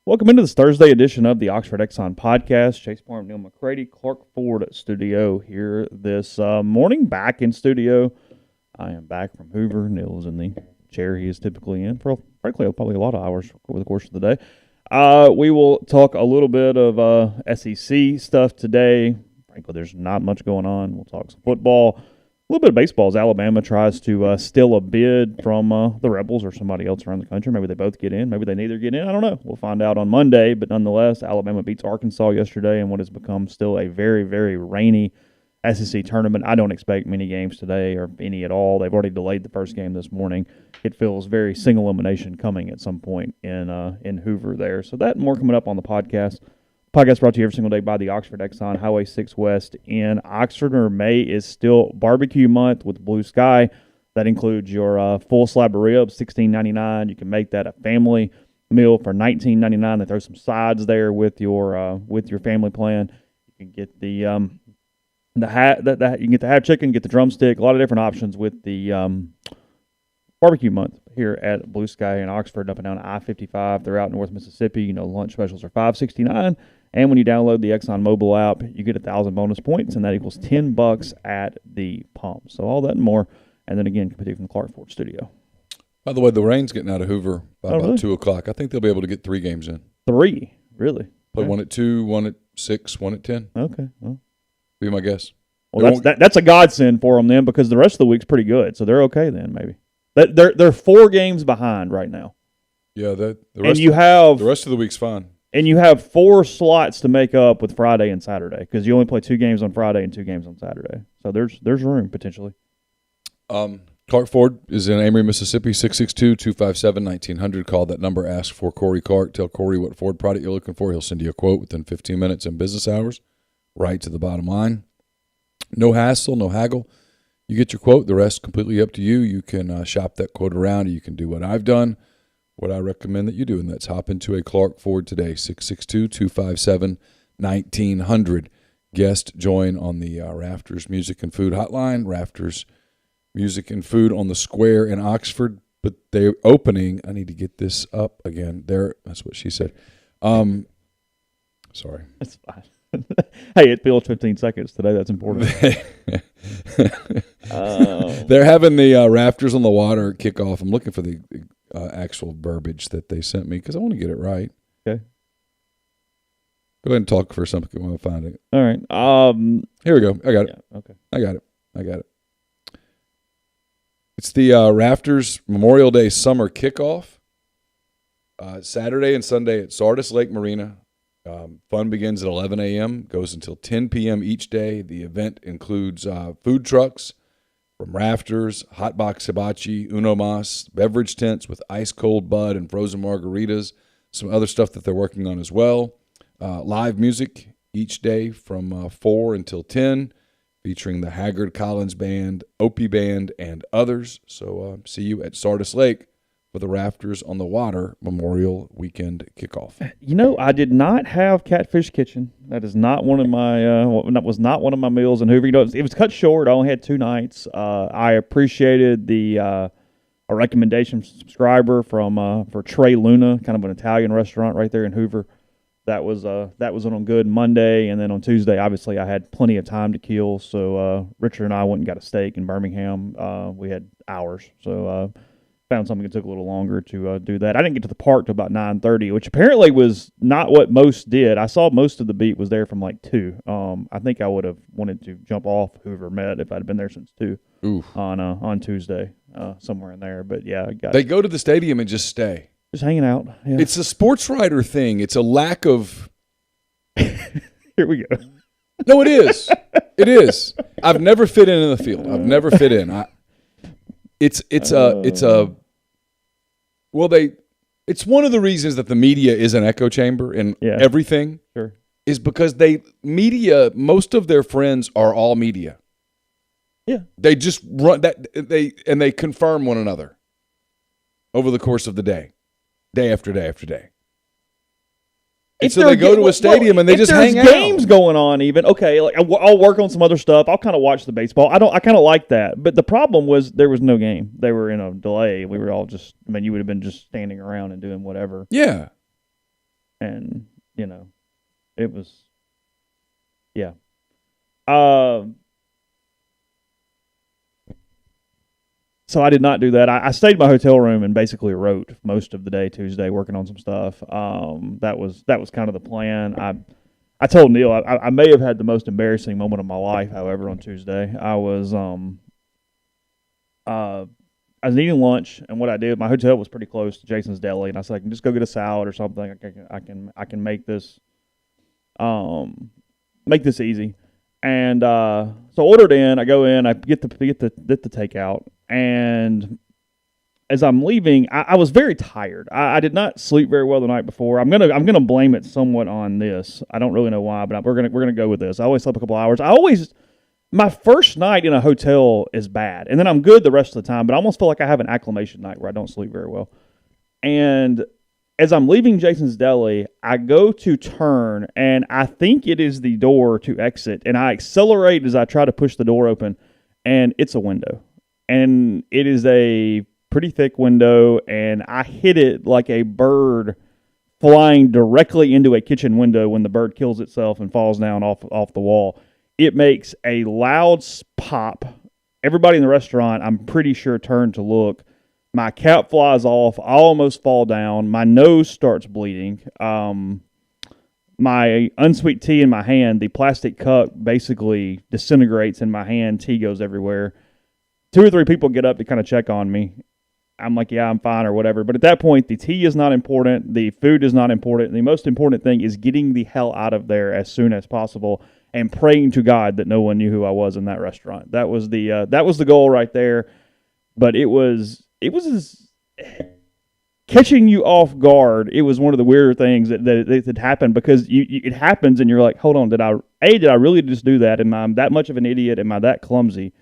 Welcome into this Thursday edition of the Oxford Exxon Podcast. Chase Parham, Neal, McCready, Clark Ford studio here this morning. Back in studio. I am back from Hoover. Neal is in the chair he is typically in for, frankly, probably a lot of hours over the course of the day. We will talk a little bit of SEC stuff today. Frankly, there's not much going on. We'll talk some football. A little bit of baseball as Alabama tries to steal a bid from the Rebels or somebody else around the country. Maybe they both get in. Maybe they neither get in. I don't know. We'll find out on Monday. But nonetheless, Alabama beats Arkansas yesterday in what has become still a very, very rainy SEC tournament. I don't expect many games today or any at all. They've already delayed the first game this morning. It feels very single elimination coming at some point in Hoover there. So that and more coming up on the podcast. Podcast brought to you every single day by the Oxford Exxon, Highway 6 West in Oxford. May is still barbecue month with Blue Sky. That includes your full slab of ribs, $16.99. You can make that a family meal for $19.99. They throw some sides there with your family plan. You can get you can get the half chicken, get the drumstick, a lot of different options with the barbecue month here at Blue Sky in Oxford, up and down I-55 throughout North Mississippi. You know, lunch specials are $5.69. And when you download the Exxon mobile app, you get 1,000 bonus points, and that equals $10 at the pump. So all that and more. And then again, competing from the Clark Ford studio. By the way, the rain's getting out of Hoover by about really? 2 o'clock. I think they'll be able to get 3 games in. 3? Really? Play Okay. one at 2, one at 6, one at 10. Okay. Well, Be my guess. that's a godsend for them then, because the rest of the week's pretty good. So they're okay then, maybe. They're 4 games behind right now. Yeah, the rest of the week's fine. And you have 4 slots to make up with Friday and Saturday, because you only play 2 games on Friday and 2 games on Saturday. So there's room potentially. Clark Ford is in Amory, Mississippi, 662-257-1900. Call that number. Ask for Corey Clark. Tell Corey what Ford product you're looking for. He'll send you a quote within 15 minutes in business hours, right to the bottom line. No hassle, no haggle. You get your quote. The rest completely up to you. You can shop that quote around. You can do what I've done, what I recommend that you do, and that's hop into a Clark Ford today, 662-257-1900. Guest join on the Rafters Music and Food Hotline, Rafters Music and Food on the Square in Oxford, but they're opening. I need to get this up again. That's what she said. Sorry. That's fine. Hey, it feels 15 seconds today. That's important. They're having the Rafters on the Water kickoff. I'm looking for the actual verbiage that they sent me because I want to get it right. Okay. Go ahead and talk for something when I find it. All right. Here we go. I got it. Yeah, okay. I got it. It's the Rafters Memorial Day Summer Kickoff. Saturday and Sunday at Sardis Lake Marina. Fun begins at 11 a.m., goes until 10 p.m. each day. The event includes food trucks from Rafters, hot box hibachi, Uno Mas, beverage tents with ice-cold bud and frozen margaritas, some other stuff that they're working on as well. Live music each day from 4 until 10, featuring the Haggard Collins Band, Opie Band, and others. So see you at Sardis Lake for the Rafters on the Water Memorial Weekend Kickoff. You know, I did not have Catfish Kitchen. That is not one of my that was not one of my meals in Hoover. You know, it was cut short. I only had 2 nights. I appreciated a recommendation from a subscriber for Trey Luna, kind of an Italian restaurant right there in Hoover. That was on good Monday, and then on Tuesday, obviously, I had plenty of time to kill. So Richard and I went and got a steak in Birmingham. We had hours, so found something that took a little longer to do that. I didn't get to the park till about 9:30, which apparently was not what most did. I saw most of the beat was there from like 2. I think I would have wanted to jump off Hoover Met if I'd been there since 2 on Tuesday, somewhere in there. But yeah, they go to the stadium and just stay. Just hanging out. Yeah. It's a sports writer thing. It's a lack of. Here we go. No, it is. It is. I've never fit in the field. I've never fit in. It's one of the reasons that the media is an echo chamber in everything. Sure. Is because most of their friends are all media. Yeah. They just run that they confirm one another over the course of the day after day after day. And so they go to a stadium and they just hang out. If there's games going on even, okay, like I'll work on some other stuff. I'll kind of watch the baseball. I kind of like that. But the problem was there was no game. They were in a delay. We were all just, you would have been just standing around and doing whatever. Yeah. And, it was, yeah. So I did not do that. I stayed in my hotel room and basically wrote most of the day Tuesday, working on some stuff. That was kind of the plan. I told Neal I may have had the most embarrassing moment of my life. However, on Tuesday, I was eating lunch, and what I did, my hotel was pretty close to Jason's Deli, and I said I can just go get a salad or something. I can make this easy. And so I ordered in. I go in. I get the takeout. And as I'm leaving, I was very tired. I did not sleep very well the night before. I'm gonna blame it somewhat on this. I don't really know why, but we're gonna go with this. I always slept a couple hours. My first night in a hotel is bad, and then I'm good the rest of the time. But I almost feel like I have an acclimation night where I don't sleep very well. And as I'm leaving Jason's Deli, I go to turn, and I think it is the door to exit, and I accelerate as I try to push the door open, and it's a window. And it is a pretty thick window, and I hit it like a bird flying directly into a kitchen window when the bird kills itself and falls down off the wall. It makes a loud pop. Everybody in the restaurant, I'm pretty sure, turned to look. My cap flies off. I almost fall down. My nose starts bleeding. My unsweet tea in my hand, the plastic cup basically disintegrates in my hand. Tea goes everywhere. 2 or 3 people get up to kind of check on me. I'm like, yeah, I'm fine or whatever. But at that point, the tea is not important. The food is not important. The most important thing is getting the hell out of there as soon as possible and praying to God that no one knew who I was in that restaurant. That was the goal right there. But it was catching you off guard. It was one of the weirder things that happened because it happens and you're like, hold on, did I really just do that? Am I that much of an idiot? Am I that clumsy?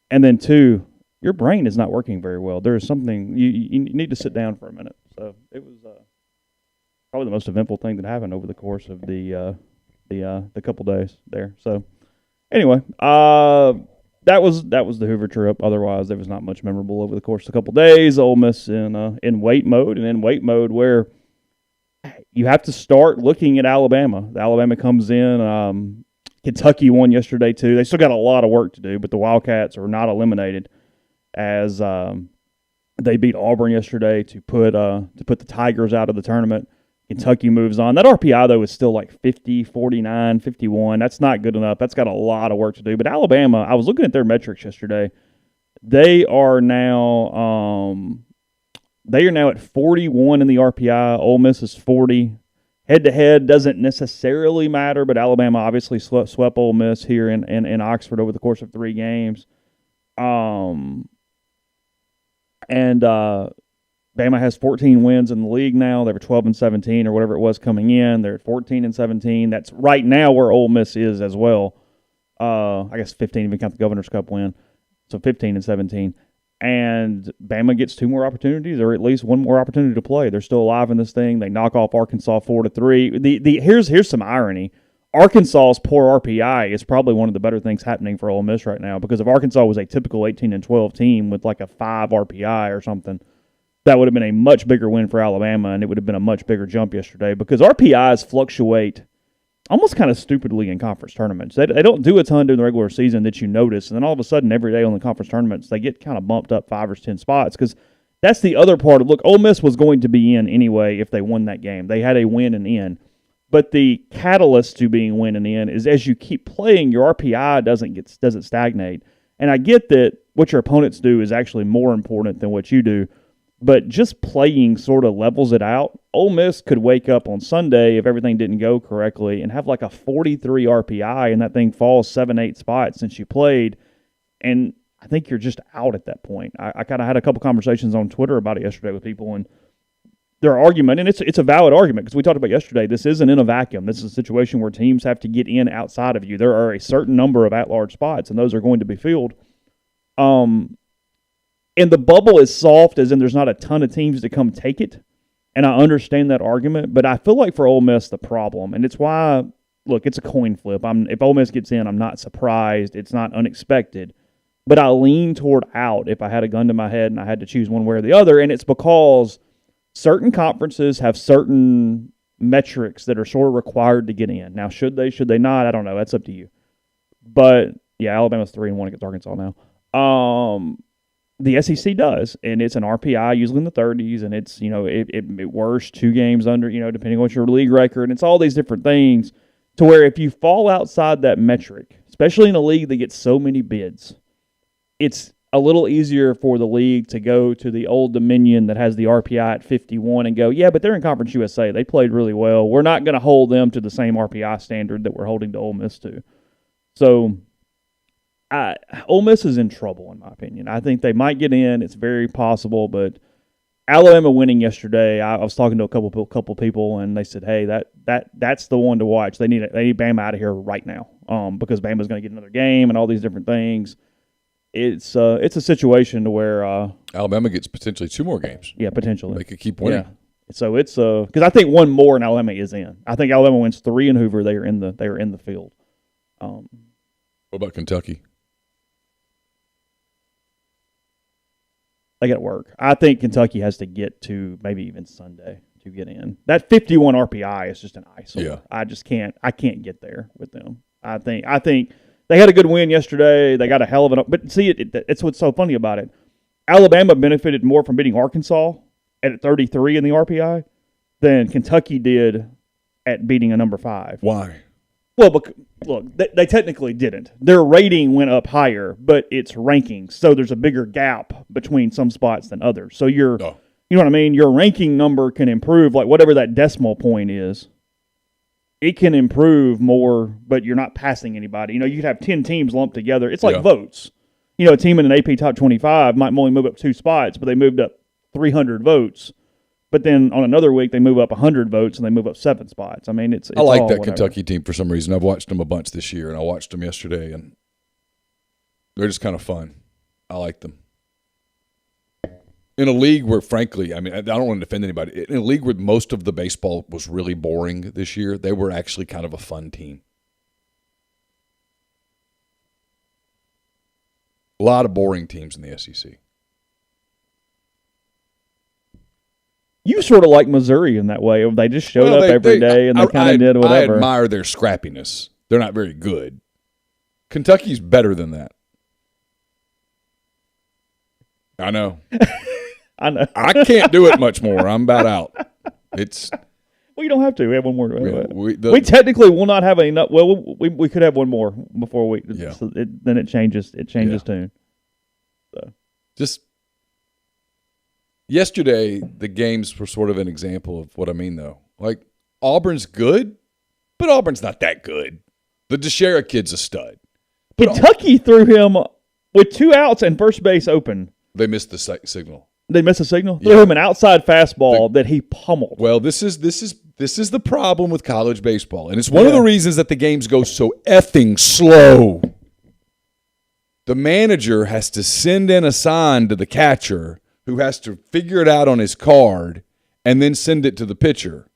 And then 2, your brain is not working very well. There is something you need to sit down for a minute. So it was probably the most eventful thing that happened over the course of the couple days there. So anyway, that was the Hoover trip. Otherwise, there was not much memorable over the course of a couple days. Ole Miss in wait mode, and in wait mode where you have to start looking at Alabama. Alabama comes in. Kentucky won yesterday too. They still got a lot of work to do, but the Wildcats are not eliminated as they beat Auburn yesterday to put the Tigers out of the tournament. Kentucky moves on. That RPI, though, is still like 50, 49, 51. That's not good enough. That's got a lot of work to do. But Alabama, I was looking at their metrics yesterday. They are now at 41 in the RPI. Ole Miss is 40. Head-to-head doesn't necessarily matter, but Alabama obviously swept Ole Miss here in Oxford over the course of 3 games. Bama has 14 wins in the league now. They were 12-17 or whatever it was coming in. They're at 14-17. That's right now where Ole Miss is as well. I guess 15 if you count the Governor's Cup win. So 15-17. And Bama gets 2 more opportunities, or at least 1 more opportunity to play. They're still alive in this thing. They knock off Arkansas 4-3. Here's some irony. Arkansas's poor RPI is probably one of the better things happening for Ole Miss right now, because if Arkansas was a typical 18-12 team with like a 5 RPI or something, that would have been a much bigger win for Alabama, and it would have been a much bigger jump yesterday, because RPIs fluctuate almost kind of stupidly in conference tournaments. They don't do a ton during the regular season that you notice, and then all of a sudden every day on the conference tournaments they get kind of bumped up 5 or 10 spots, because that's the other part of, look, Ole Miss was going to be in anyway if they won that game. They had a win and in. But the catalyst to being win and in is as you keep playing, your RPI doesn't stagnate. And I get that what your opponents do is actually more important than what you do, but just playing sort of levels it out. Ole Miss could wake up on Sunday if everything didn't go correctly and have like a 43 RPI, and that thing falls 7-8 spots since you played, and I think you're just out at that point. I kind of had a couple conversations on Twitter about it yesterday with people, and their argument, and it's a valid argument because we talked about yesterday, this isn't in a vacuum. This is a situation where teams have to get in outside of you. There are a certain number of at-large spots, and those are going to be filled. And the bubble is soft, as in there's not a ton of teams to come take it, and I understand that argument, but I feel like for Ole Miss, the problem, and it's why, look, it's a coin flip. If Ole Miss gets in, I'm not surprised. It's not unexpected, but I lean toward out if I had a gun to my head and I had to choose one way or the other, and it's because certain conferences have certain metrics that are sort of required to get in. Now, should they not? I don't know. That's up to you. But yeah, Alabama's 3-1 against Arkansas now. The SEC does, and it's an RPI usually in the 30s, and it's, it worst 2 games under, depending on your league record, and it's all these different things to where if you fall outside that metric, especially in a league that gets so many bids, it's a little easier for the league to go to the Old Dominion that has the RPI at 51 and go, yeah, but they're in Conference USA. They played really well. We're not going to hold them to the same RPI standard that we're holding to Ole Miss to. So Ole Miss is in trouble, in my opinion. I think they might get in. It's very possible, but Alabama winning yesterday, I was talking to a couple people, and they said, hey, that's the one to watch. They need Bama out of here right now because Bama's going to get another game and all these different things. It's a situation to where Alabama gets potentially 2 more games. Yeah, potentially. They could keep winning. Yeah. So it's because I think one more and Alabama is in. I think Alabama wins 3 in Hoover. They are in the field. What about Kentucky? They got to work. I think Kentucky has to get to maybe even Sunday to get in. That 51 RPI is just an eyesore. Yeah. I just can't. I can't get there with them. I think they had a good win yesterday. They got a hell of an. But see, it's what's so funny about it. Alabama benefited more from beating Arkansas at 33 in the RPI than Kentucky did at beating a number 5. Why? Well, look, they technically didn't. Their rating went up higher, but it's rankings, so there's a bigger gap between some spots than others. So you know what I mean? Your ranking number can improve, like whatever that decimal point is. It can improve more, but you're not passing anybody. You could have 10 teams lumped together. It's like votes. A team in an AP top 25 might only move up 2 spots, but they moved up 300 votes. But then on another week, they move up 100 votes and they move up 7 spots. I mean, it's I like that whatever. Kentucky team for some reason. I've watched them a bunch this year, and I watched them yesterday, and they're just kind of fun. I like them. In a league where, frankly, I mean, I don't want to defend anybody. In a league where most of the baseball was really boring this year, they were actually kind of a fun team. A lot of boring teams in the SEC. You sort of like Missouri in that way. They just showed up every day and they kind of did whatever. I admire their scrappiness. They're not very good. Kentucky's better than that. I know. I know. I can't do it much more. I'm about out. Well, you don't have to. We have one more. Yeah, we technically will not have any. Well, we could have one more before we. Yeah. So then it changes. It changes tune. So. Just yesterday, the games were sort of an example of what I mean, though. Like Auburn's good, but Auburn's not that good. The DeShera kid's a stud. Kentucky threw him with 2 outs and first base open. They missed the signal. They missed a signal. Yeah. Threw him an outside fastball that he pummeled. Well, this is the problem with college baseball, and it's one of the reasons that the games go so effing slow. The manager has to send in a sign to the catcher, who has to figure it out on his card and then send it to the pitcher.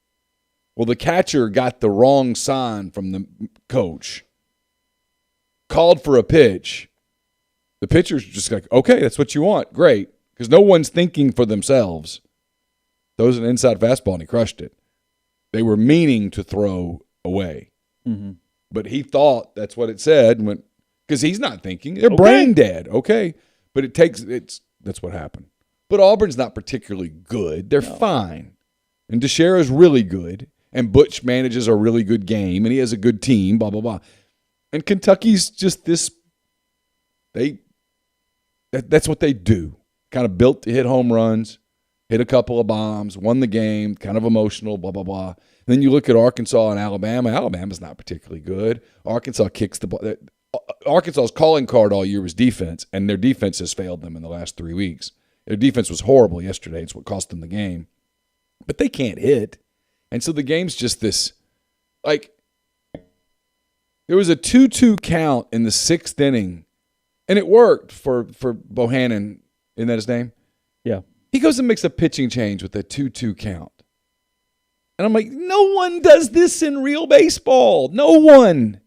Well, the catcher got the wrong sign from the coach, called for a pitch. The pitcher's just like, okay, that's what you want. Great. Because no one's thinking for themselves. Throws an inside fastball, and he crushed it. They were meaning to throw away. Mm-hmm. But he thought that's what it said and went, because he's not thinking. They're brain dead. Okay. But that's what happened. But Auburn's not particularly good. They're fine. And DeShera's really good. And Butch manages a really good game. And he has a good team, blah, blah, blah. And Kentucky's just this, that's what they do. Kind of built to hit home runs, hit a couple of bombs, won the game, kind of emotional, blah, blah, blah. And then you look at Arkansas and Alabama. Alabama's not particularly good. Arkansas kicks the ball. Arkansas's calling card all year was defense, and their defense has failed them in the last 3 weeks. Their defense was horrible yesterday. It's what cost them the game. But they can't hit. And so the game's just this, like, there was a 2-2 count in the 6th inning, and it worked for Bohannon. Isn't that his name? Yeah. He goes and makes a pitching change with a 2-2 count. And I'm like, no one does this in real baseball. No one.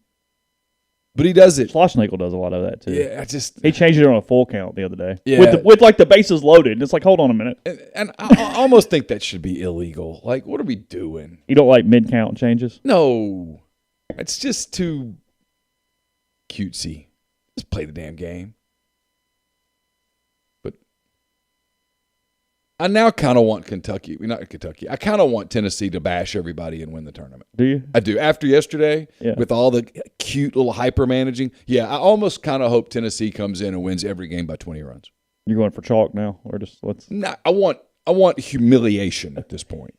But he does it. Schlossnagle does a lot of that too. Yeah, he changed it on a full count the other day. Yeah. With like the bases loaded. And it's like, hold on a minute. And I almost think that should be illegal. Like, what are we doing? You don't like mid-count changes? No. It's just too cutesy. Just play the damn game. But I now kind of want Kentucky. Not Kentucky. I kind of want Tennessee to bash everybody and win the tournament. Do you? I do. After yesterday, with all the cute little hyper managing, I almost kind of hope Tennessee comes in and wins every game by 20 runs. You're going for chalk now, or just let's? Nah, I want humiliation at this point.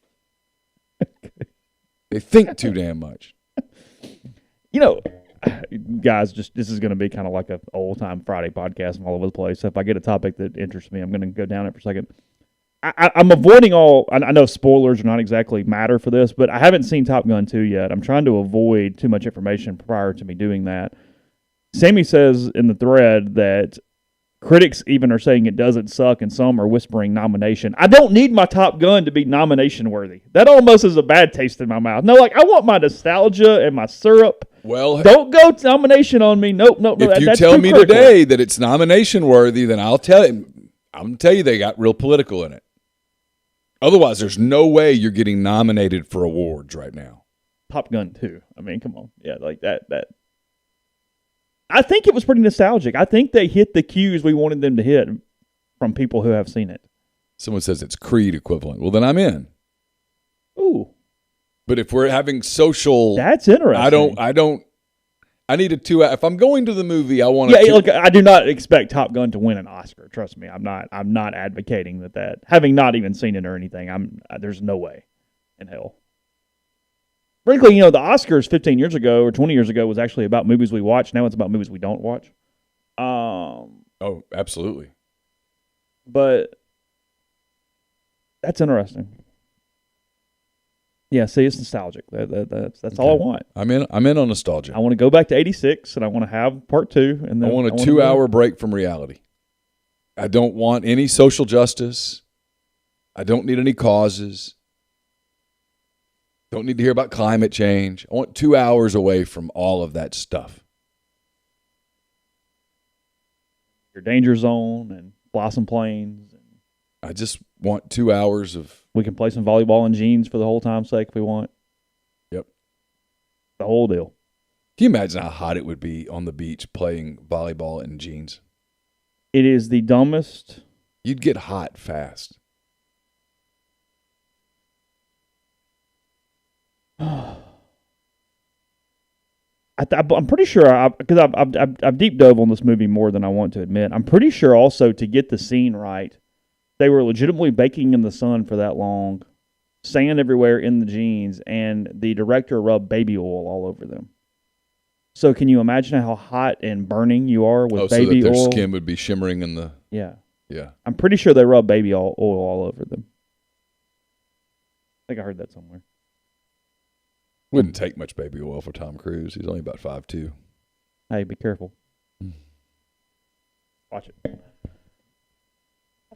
They think too damn much. You know, guys, this is going to be kind of like an old-time Friday podcast from all over the place. So if I get a topic that interests me, I'm going to go down it for a second. I'm avoiding all – I know spoilers are not exactly matter for this, but I haven't seen Top Gun 2 yet. I'm trying to avoid too much information prior to me doing that. Sammy says in the thread that critics even are saying it doesn't suck, and some are whispering nomination. I don't need my Top Gun to be nomination-worthy. That almost is a bad taste in my mouth. No, like I want my nostalgia and my syrup. Well, don't go nomination on me. Nope. If you tell me today that it's nomination-worthy, then I'm going to tell you they got real political in it. Otherwise, there's no way you're getting nominated for awards right now. Top Gun 2. I mean, come on. Yeah, like that. I think it was pretty nostalgic. I think they hit the cues we wanted them to hit from people who have seen it. Someone says it's Creed equivalent. Well, then I'm in. Ooh. But if we're having social... That's interesting. I need a 2 hour. If I'm going to the movie, I want to... Yeah, look, I do not expect Top Gun to win an Oscar. Trust me. I'm not advocating that. Having not even seen it or anything, there's no way in hell. Frankly, the Oscars 15 years ago or 20 years ago was actually about movies we watch. Now it's about movies we don't watch. Oh, absolutely. But that's interesting. Yeah, see, it's nostalgic. That's okay. All I want. I'm in on nostalgia. I want to go back to 86, and I want to have part 2. And then I want a 2-hour break from reality. I don't want any social justice. I don't need any causes. Don't need to hear about climate change. I want 2 hours away from all of that stuff. Your danger zone and Blossom Plains. I just want 2 hours of... We can play some volleyball in jeans for the whole time's sake if we want. Yep. The whole deal. Can you imagine how hot it would be on the beach playing volleyball in jeans? It is the dumbest. You'd get hot fast. I'm pretty sure, because I've deep dove on this movie more than I want to admit. I'm pretty sure also to get the scene right, they were legitimately baking in the sun for that long, sand everywhere in the jeans, and the director rubbed baby oil all over them. So can you imagine how hot and burning you are with baby so that oil? Their skin would be shimmering in the... Yeah. Yeah. I'm pretty sure they rubbed baby oil all over them. I think I heard that somewhere. Wouldn't take much baby oil for Tom Cruise. He's only about 5'2". Hey, be careful. Watch it. How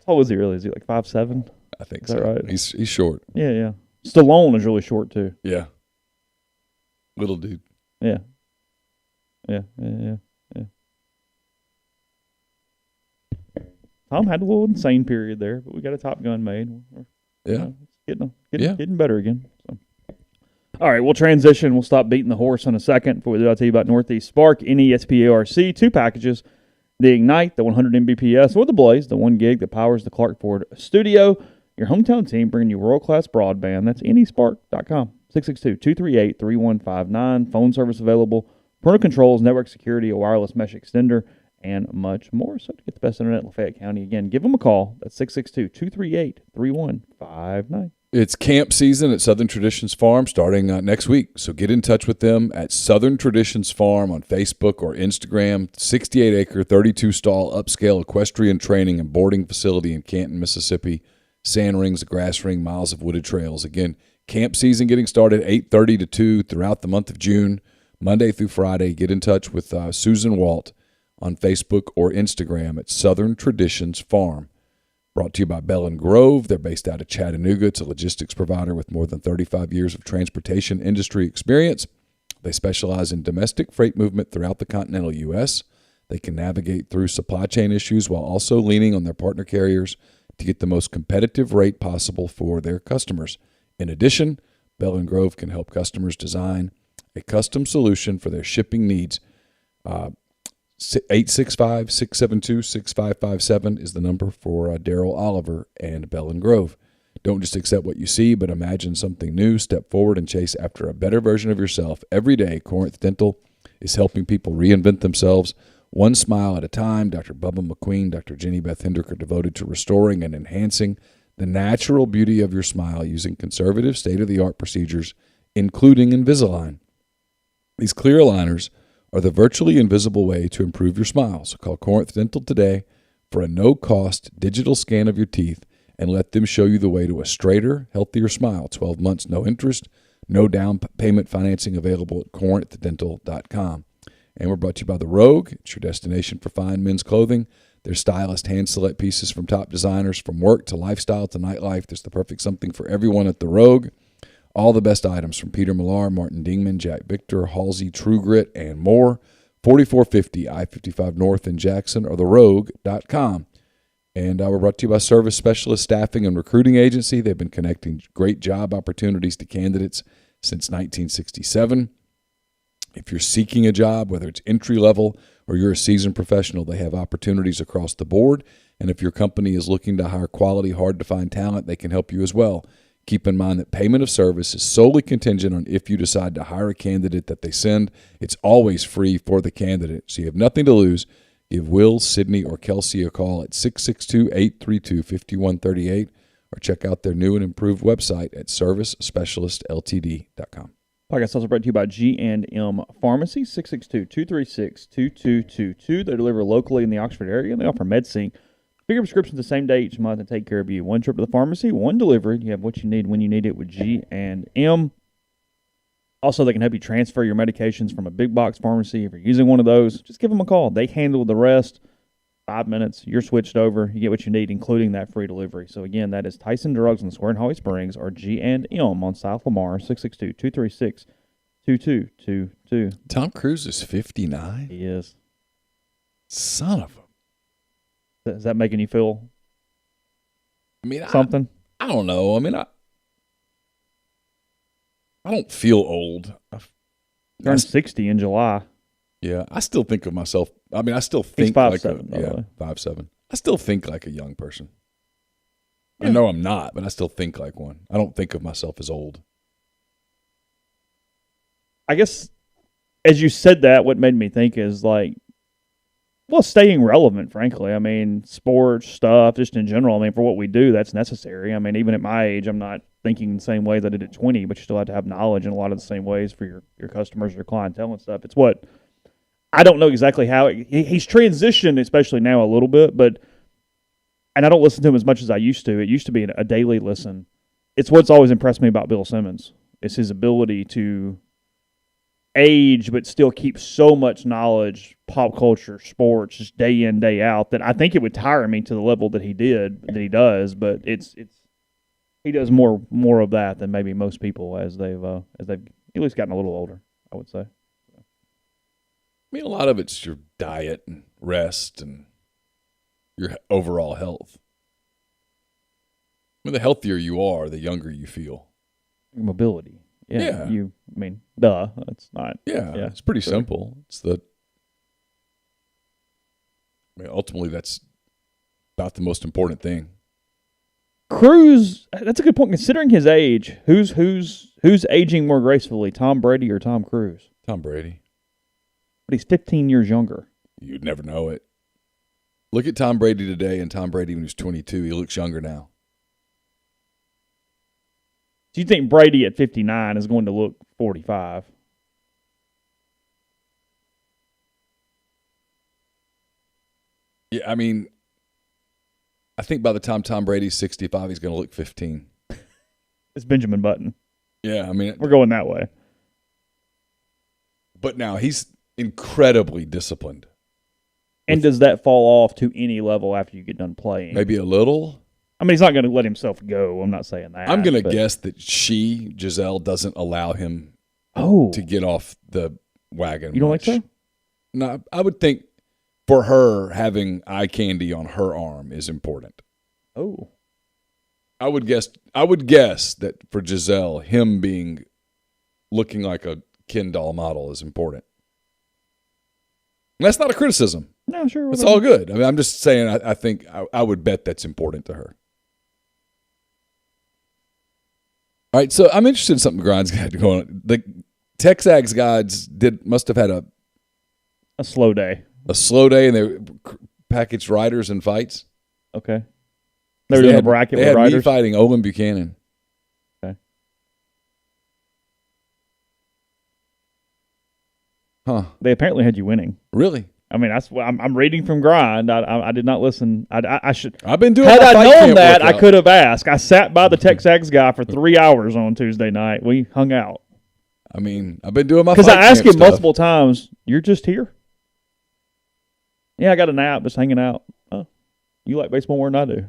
tall is he really? Is he like 5'7"? I think so. Right? He's short. Yeah. Stallone is really short too. Yeah. Little dude. Yeah. Tom had a little insane period there, but we got a Top Gun made. Getting better again. So. All right, we'll transition. We'll stop beating the horse in a second. Before we do, I'll tell you about Northeast Spark, NESPARC, 2 packages. The Ignite, the 100 Mbps, or the Blaze, the 1 gig that powers the Clark Ford studio. Your hometown team bringing you world-class broadband. That's nespark.com. 662-238-3159. Phone service available. Parental controls, network security, a wireless mesh extender, and much more. So to get the best internet in Lafayette County, again, give them a call. That's 662-238-3159. It's camp season at Southern Traditions Farm starting next week. So get in touch with them at Southern Traditions Farm on Facebook or Instagram. 68-acre, 32-stall upscale equestrian training and boarding facility in Canton, Mississippi. Sand rings, a grass ring, miles of wooded trails. Again, camp season getting started 8:30 to 2 throughout the month of June, Monday through Friday. Get in touch with Susan Walt on Facebook or Instagram at Southern Traditions Farm. Brought to you by Bell and Grove. They're based out of Chattanooga. It's a logistics provider with more than 35 years of transportation industry experience. They specialize in domestic freight movement throughout the continental U.S. They can navigate through supply chain issues while also leaning on their partner carriers to get the most competitive rate possible for their customers. In addition, Bell & Grove can help customers design a custom solution for their shipping needs. 865-672-6557 is the number for Daryl Oliver and Bell & Grove. Don't just accept what you see, but imagine something new. Step forward and chase after a better version of yourself. Every day, Corinth Dental is helping people reinvent themselves one smile at a time. Dr. Bubba McQueen, Dr. Jenny Beth Hendrick are devoted to restoring and enhancing the natural beauty of your smile using conservative, state-of-the-art procedures, including Invisalign. These clear aligners are the virtually invisible way to improve your smile. So call Corinth Dental today for a no-cost digital scan of your teeth and let them show you the way to a straighter, healthier smile. 12 months, no interest, no down payment financing available at corinthdental.com. And we're brought to you by The Rogue. It's your destination for fine men's clothing. Their stylist hand-select pieces from top designers, from work to lifestyle to nightlife. There's the perfect something for everyone at The Rogue. All the best items from Peter Millar, Martin Dingman, Jack Victor, Halsey, True Grit, and more. 4450 I-55 North in Jackson or therogue.com. And we're brought to you by Service Specialist Staffing and Recruiting Agency. They've been connecting great job opportunities to candidates since 1967. If you're seeking a job, whether it's entry-level or you're a seasoned professional, they have opportunities across the board. And if your company is looking to hire quality, hard-to-find talent, they can help you as well. Keep in mind that payment of service is solely contingent on if you decide to hire a candidate that they send. It's always free for the candidate, so you have nothing to lose. Give Will, Sydney, or Kelsey a call at 662-832-5138 or check out their new and improved website at servicespecialistltd.com. Podcast also brought to you by G&M Pharmacy, 662-236-2222. They deliver locally in the Oxford area, and they offer MedSync. Bigger prescriptions the same day each month and take care of you. One trip to the pharmacy, one delivery. You have what you need when you need it with G&M. Also, they can help you transfer your medications from a big box pharmacy. If you're using one of those, just give them a call. They handle the rest. 5 minutes, you're switched over. You get what you need, including that free delivery. So, again, that is Tyson Drugs on the Square in Holly Springs or G&M on South Lamar, 662-236-2222. Tom Cruise is 59? He is. Son of a... Is that making you feel something? I don't know. I mean, I don't feel old. Turned 60 in July. Yeah, I still think of myself. I mean, I still think He's 5'7", by the way. 5'7". I still think like a young person. Yeah. I know I'm not, but I still think like one. I don't think of myself as old. I guess as you said that, what made me think is like, well, staying relevant, frankly. I mean, sports stuff, just in general. I mean, for what we do, that's necessary. I mean, even at my age, I'm not thinking the same way that I did at 20, but you still have to have knowledge in a lot of the same ways for your customers, your clientele and stuff. It's what I don't know exactly how he's transitioned, especially now a little bit, and I don't listen to him as much as I used to. It used to be a daily listen. It's what's always impressed me about Bill Simmons. It's his ability to age but still keep so much knowledge, pop culture, sports, just day in, day out, that I think it would tire me to the level that he does, but it's he does more of that than maybe most people as they've at least gotten a little older, I would say. I mean, a lot of it's your diet and rest and your overall health. I mean, the healthier you are, the younger you feel. Your mobility. Yeah. It's not. Yeah, it's pretty simple. Ultimately, that's about the most important thing. Cruz, that's a good point. Considering his age, who's aging more gracefully, Tom Brady or Tom Cruise? Tom Brady. But he's 15 years younger. You'd never know it. Look at Tom Brady today and Tom Brady when he was 22. He looks younger now. Do you think Brady at 59 is going to look 45? Yeah, I mean, I think by the time Tom Brady's 65, he's going to look 15. It's Benjamin Button. Yeah, I mean, we're going that way. But now he's incredibly disciplined. And does that fall off to any level after you get done playing? Maybe a little. I mean, he's not going to let himself go. I'm not saying that. I'm going to guess that Giselle, doesn't allow him to get off the wagon. You don't like so? No, I would think for her, having eye candy on her arm is important. Oh. I would guess that for Giselle, him looking like a Ken doll model is important. And that's not a criticism. No, sure. It's all good. I mean, I'm just saying I think I would bet that's important to her. All right, so I'm interested in something Grind's got going on. The Texags guys must have had a slow day. A slow day, and they packaged riders and fights. Okay. They were doing a bracket with riders? They had me fighting Olin Buchanan. Okay. Huh. They apparently had you winning. Really? I mean, I'm reading from Grind. I did not listen. I should. I've been doing. Had I known that, I could have asked. I sat by the Texags guy for 3 hours on Tuesday night. We hung out. I mean, I've been doing my. Because I asked him multiple times. You're just here? Yeah, I got a nap, just hanging out. Oh, you like baseball more than I do.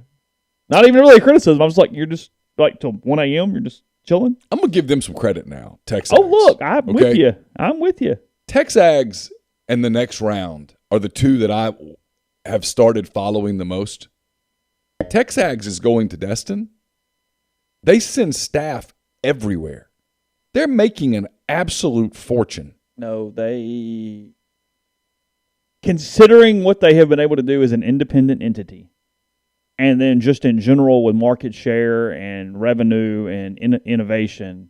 Not even really a criticism. I was like, you're just like till 1 a.m. You're just chilling. I'm gonna give them some credit now. Texags. Oh look, I'm with you. I'm with you. Texags and the next round are the two that I have started following the most. Texags is going to Destin. They send staff everywhere. They're making an absolute fortune. No, considering what they have been able to do as an independent entity, and then just in general with market share and revenue and innovation,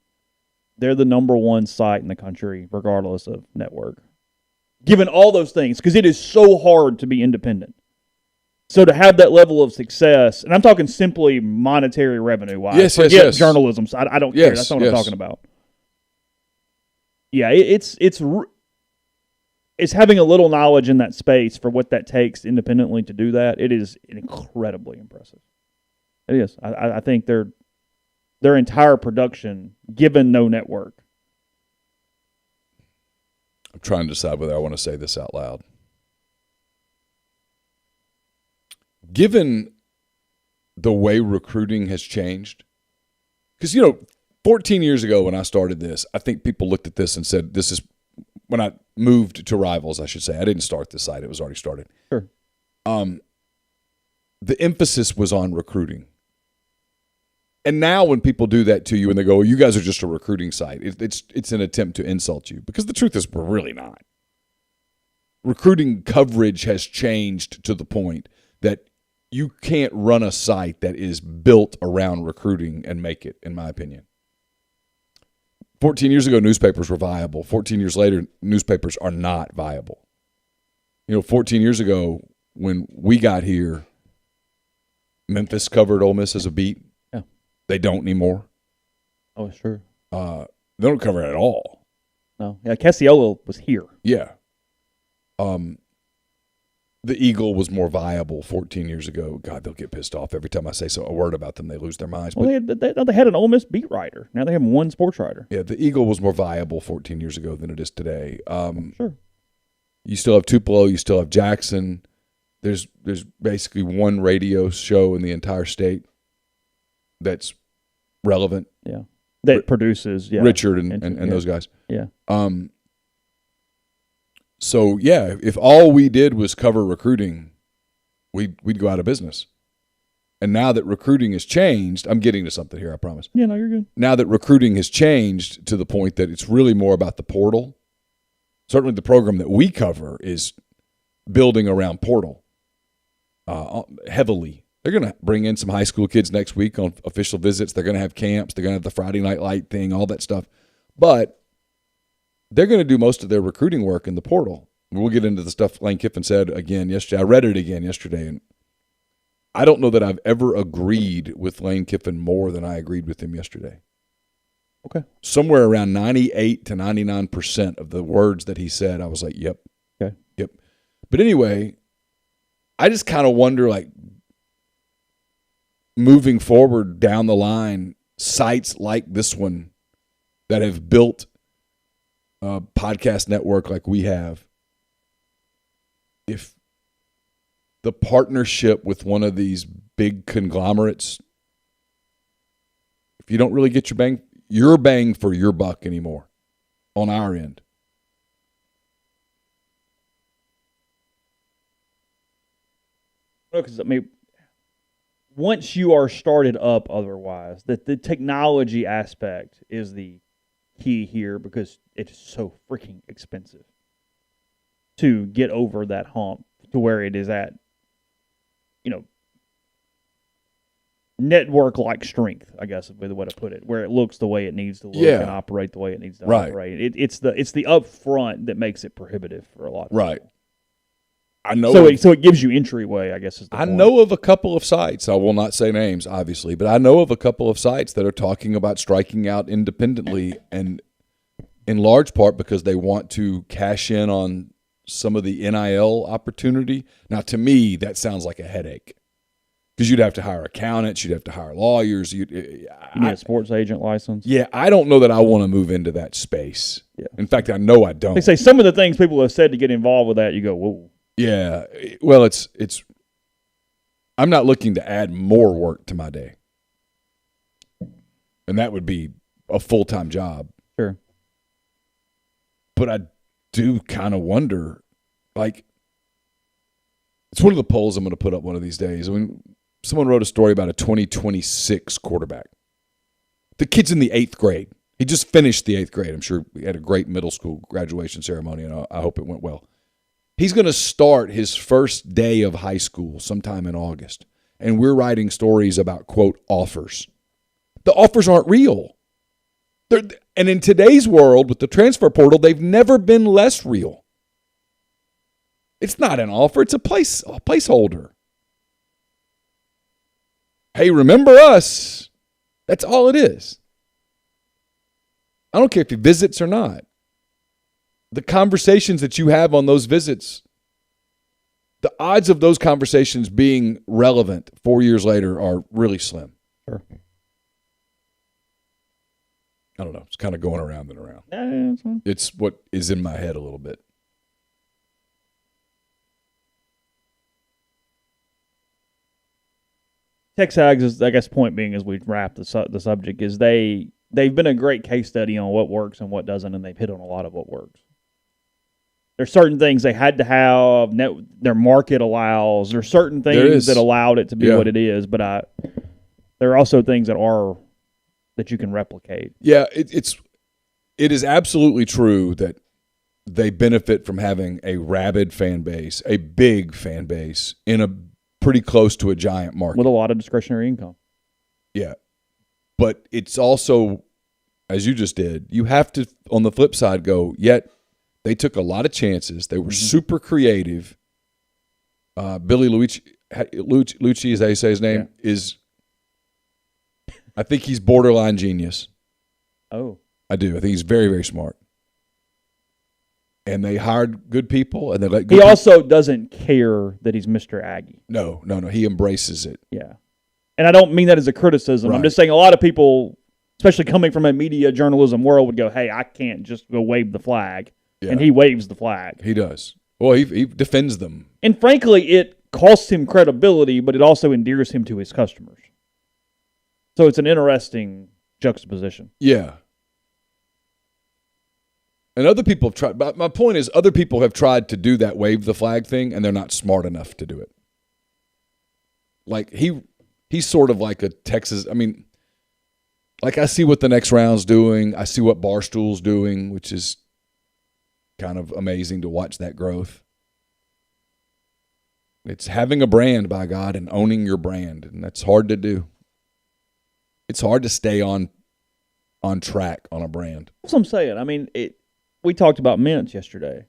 they're the number one site in the country, regardless of network. Given all those things, because it is so hard to be independent. So to have that level of success, and I'm talking simply monetary revenue-wise. Yes. Journalism. So I don't care. That's not what I'm talking about. Yeah, it's having a little knowledge in that space for what that takes independently to do that. It is incredibly impressive. It is. I think their entire production, given no network. I'm trying to decide whether I want to say this out loud. Given the way recruiting has changed, because, 14 years ago when I started this, I think people looked at this and said, this is when I moved to Rivals, I should say. I didn't start this site. It was already started. Sure. The emphasis was on recruiting. And now when people do that to you and they go, well, you guys are just a recruiting site, it's an attempt to insult you. Because the truth is we're really not. Recruiting coverage has changed to the point that you can't run a site that is built around recruiting and make it, in my opinion. 14 years ago, newspapers were viable. 14 years later, newspapers are not viable. 14 years ago, when we got here, Memphis covered Ole Miss as a beat. Yeah. They don't anymore. Oh, sure. They don't cover it at all. No. Yeah, Cassiola was here. Yeah. The Eagle was more viable 14 years ago. God, they'll get pissed off every time I say a word about them. They lose their minds. Well, they had an Ole Miss beat writer. Now they have one sports writer. Yeah, the Eagle was more viable 14 years ago than it is today. Sure. You still have Tupelo. You still have Jackson. There's basically one radio show in the entire state that's relevant. Yeah. That produces. Yeah. Richard and those guys. Yeah. So, yeah, if all we did was cover recruiting, we'd go out of business. And now that recruiting has changed, I'm getting to something here, I promise. Yeah, no, you're good. Now that recruiting has changed to the point that it's really more about the portal, certainly the program that we cover is building around portal heavily. They're going to bring in some high school kids next week on official visits. They're going to have camps. They're going to have the Friday Night Light thing, all that stuff. But they're going to do most of their recruiting work in the portal. We'll get into the stuff Lane Kiffin said again yesterday. I read it again yesterday, and I don't know that I've ever agreed with Lane Kiffin more than I agreed with him yesterday. Okay. Somewhere around 98 to 99% of the words that he said, I was like, yep. Okay. Yep. But anyway, I just kind of wonder, like, moving forward down the line, sites like this one that have built a podcast network like we have, if the partnership with one of these big conglomerates, if you don't really get your bang for your buck anymore, on our end. Because, I mean, once you are started up otherwise, that the technology aspect is the key here because it's so freaking expensive to get over that hump to where it is at, network-like strength, I guess would be the way to put it, where it looks the way it needs to look and operate the way it needs to operate. It's the upfront that makes it prohibitive for a lot of people. I know. So it gives you entryway, I guess is the point. I know of a couple of sites. I will not say names, obviously, but I know of a couple of sites that are talking about striking out independently, and in large part because they want to cash in on some of the NIL opportunity. Now, to me, that sounds like a headache because you'd have to hire accountants, you'd have to hire lawyers. You need a sports agent license. Yeah, I don't know that I want to move into that space. Yeah. In fact, I know I don't. They say some of the things people have said to get involved with that, you go, whoa. Yeah, well, it's. I'm not looking to add more work to my day, and that would be a full-time job. Sure. But I do kind of wonder, like, it's one of the polls I'm going to put up one of these days. I mean, someone wrote a story about a 2026 quarterback. The kid's in the 8th grade. He just finished the 8th grade. I'm sure he had a great middle school graduation ceremony, and I hope it went well. He's going to start his first day of high school sometime in August, and we're writing stories about, quote, offers. The offers aren't real. And in today's world with the transfer portal, they've never been less real. It's not an offer. It's a placeholder. Hey, remember us. That's all it is. I don't care if he visits or not. The conversations that you have on those visits, the odds of those conversations being relevant 4 years later are really slim. Sure. I don't know. It's kind of going around and around. Yeah, that's fine. It's what is in my head a little bit. TexAgs is, I guess, point being as we wrap the subject is they've been a great case study on what works and what doesn't, and they've hit on a lot of what works. There's certain things they had to have. Their market allows. There's certain things that allowed it to be what it is, but there are also things that you can replicate. Yeah, it is absolutely true that they benefit from having a rabid fan base, a big fan base in a pretty close to a giant market with a lot of discretionary income. Yeah, but it's also, as you just did, you have to on the flip side go. Yet they took a lot of chances. They were super creative. Billy Lucci, as they say his name, is. I think he's borderline genius. Oh. I do. I think he's very, very smart. And they hired good people, and they let good He also doesn't care that he's Mr. Aggie. No. He embraces it. Yeah. And I don't mean that as a criticism. Right. I'm just saying a lot of people, especially coming from a media journalism world, would go, hey, I can't just go wave the flag. Yeah. And he waves the flag. He does. Well, he defends them. And frankly, it costs him credibility, but it also endears him to his customers. So it's an interesting juxtaposition. Yeah. And other people have tried. My point is, other people have tried to do that wave the flag thing, and they're not smart enough to do it. Like, he's sort of like a Texas. I mean, like, I see what the next round's doing. I see what Barstool's doing, which is kind of amazing to watch that growth. It's having a brand, by God, and owning your brand, and that's hard to do. It's hard to stay on track on a brand. That's what I'm saying. I mean, we talked about Mintz yesterday.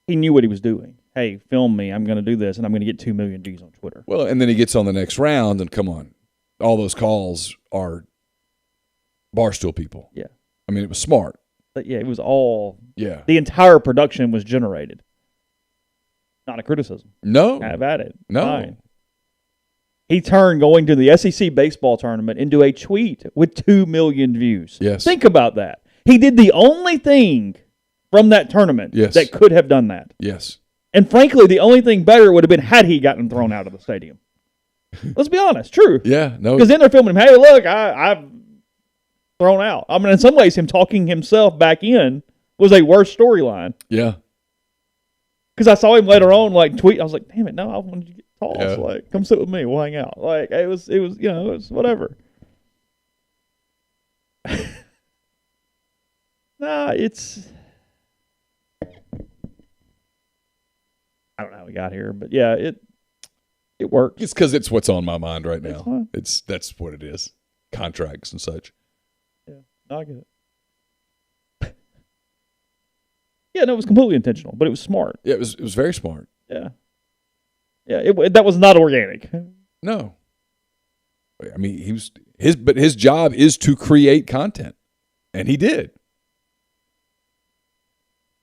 He knew what he was doing. Hey, film me. I'm going to do this, and I'm going to get 2 million views on Twitter. Well, and then he gets on the next round, and come on. All those calls are Barstool people. Yeah. I mean, it was smart. But yeah, it was all – yeah. The entire production was generated. Not a criticism. No. Have at it. No. Fine. He turned going to the SEC baseball tournament into a tweet with 2 million views. Yes. Think about that. He did the only thing from that tournament that could have done that. Yes. And frankly, the only thing better would have been had he gotten thrown out of the stadium. Let's be honest. True. Yeah. No. Because then they're filming him. Hey, look, thrown out. I mean, in some ways, him talking himself back in was a worse storyline. Yeah. Because I saw him later on, like, tweet. I was like, damn it, no, I wanted you to get tossed. Yeah. Like, come sit with me. We'll hang out. Like, it was whatever. Nah, it's... I don't know how we got here, but yeah, it works. It's because it's what's on my mind right now. That's what it is. Contracts and such. Yeah, no, I get it. Yeah, no, it was completely intentional, but it was smart. Yeah, it was very smart. Yeah. Yeah, that was not organic. No. I mean, his job is to create content, and he did.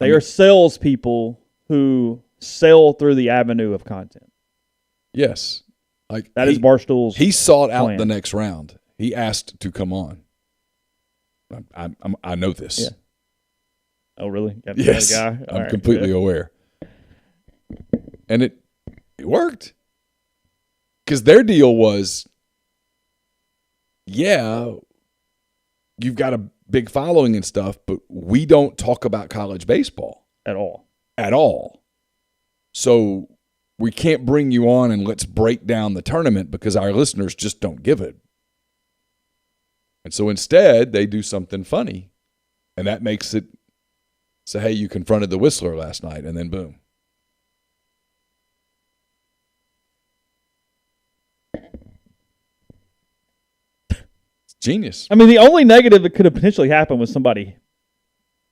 They are salespeople who sell through the avenue of content. Yes. Like that is Barstool's He sought out plan. the next round. He asked to come on. I know this. Yeah. Oh, really? Yes. Guy? I'm completely aware. And it worked. Because their deal was, yeah, you've got a big following and stuff, but we don't talk about college baseball. At all. So we can't bring you on and let's break down the tournament because our listeners just don't give it. And so instead, they do something funny, and that makes it say, hey, you confronted the Whistler last night, and then boom. It's genius. I mean, the only negative that could have potentially happened was somebody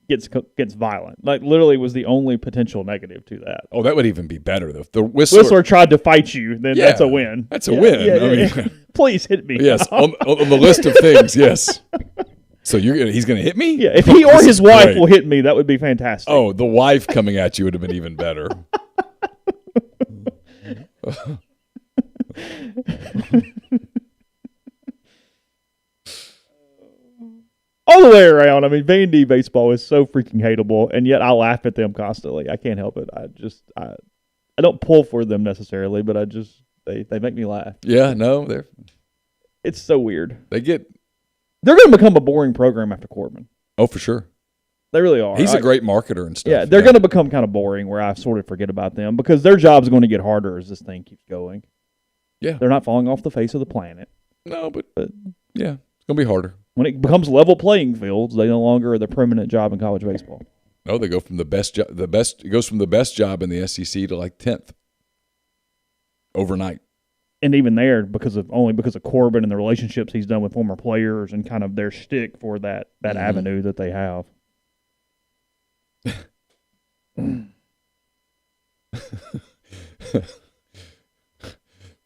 gets violent. Like, literally was the only potential negative to that. Oh, that would even be better. If the Whistler tried to fight you, then that's a win. That's a win. Yeah, I mean, please hit me. Yes, on the list of things, yes. So he's going to hit me? Yeah, if he or his wife will hit me, that would be fantastic. Oh, the wife coming at you would have been even better. All the way around. I mean, Vandy baseball is so freaking hateable, and yet I laugh at them constantly. I can't help it. I don't pull for them necessarily, but they make me laugh. Yeah, no, it's so weird. They're going to become a boring program after Corbin. Oh, for sure. They really are. He's a great marketer and stuff. Yeah, they're going to become kind of boring where I sort of forget about them because their job's going to get harder as this thing keeps going. Yeah. They're not falling off the face of the planet. No, but yeah, it's going to be harder. When it becomes level playing fields, they no longer are the permanent job in college baseball. No, they go from the best job. It goes from the best job in the SEC to like 10th overnight. And even there, because of Corbin and the relationships he's done with former players and kind of their shtick for that avenue that they have.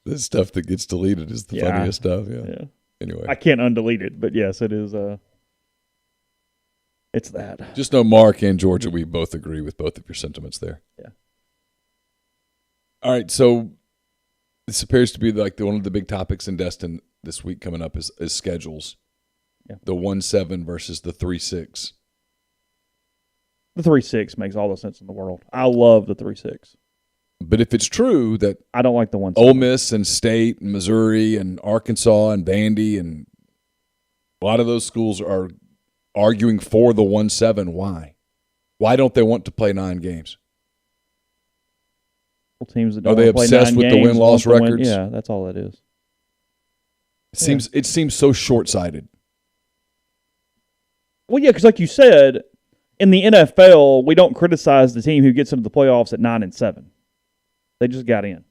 This stuff that gets deleted is the funniest stuff. Yeah. Anyway, I can't undelete it, but yes, it is. It's that. Just know, Mark and Georgia, we both agree with both of your sentiments there. Yeah. All right, so this appears to be like one of the big topics in Destin this week coming up is schedules. Yeah. The 1-7 versus the 3-6. The 3-6 makes all the sense in the world. I love the 3-6. But if it's true that I don't like the 1-7. Ole Miss and State and Missouri and Arkansas and Vandy and a lot of those schools are arguing for the 1-7, why? Why don't they want to play 9 games? Teams that don't are they play obsessed 9 with games, the win-loss records? Yeah, that's all it is. It seems so short-sighted. Well, yeah, because like you said, in the NFL, we don't criticize the team who gets into the playoffs at 9-7. They just got in.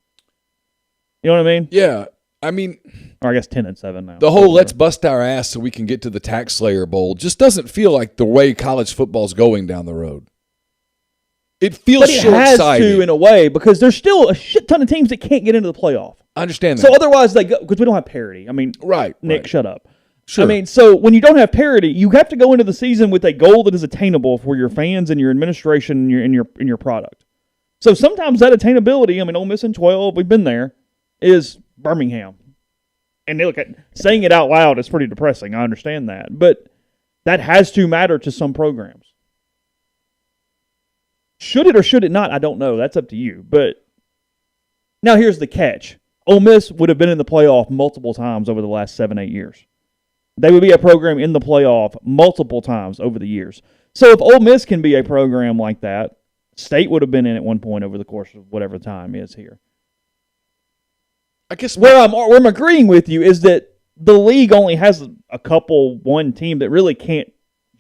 You know what I mean? Yeah, I mean, or I guess 10-7 now. The whole let's bust our ass so we can get to the Tax Slayer Bowl just doesn't feel like the way college football's going down the road. It feels short-sighted. But it has to in a way because there's still a shit ton of teams that can't get into the playoff. I understand that. So otherwise they go because we don't have parity. I mean, Nick, shut up. Sure. I mean, so when you don't have parity, you have to go into the season with a goal that is attainable for your fans and your administration and your product. So sometimes that attainability, I mean, Ole Miss in 12, we've been there, is Birmingham. And they look at saying it out loud is pretty depressing. I understand that. But that has to matter to some programs. Should it or should it not? I don't know. That's up to you. But now here's the catch. Ole Miss would have been in the playoff multiple times over the last 7-8 years. They would be a program in the playoff multiple times over the years. So if Ole Miss can be a program like that, State would have been in at one point over the course of whatever time is here. I guess where I'm agreeing with you is that the league only has one team that really can't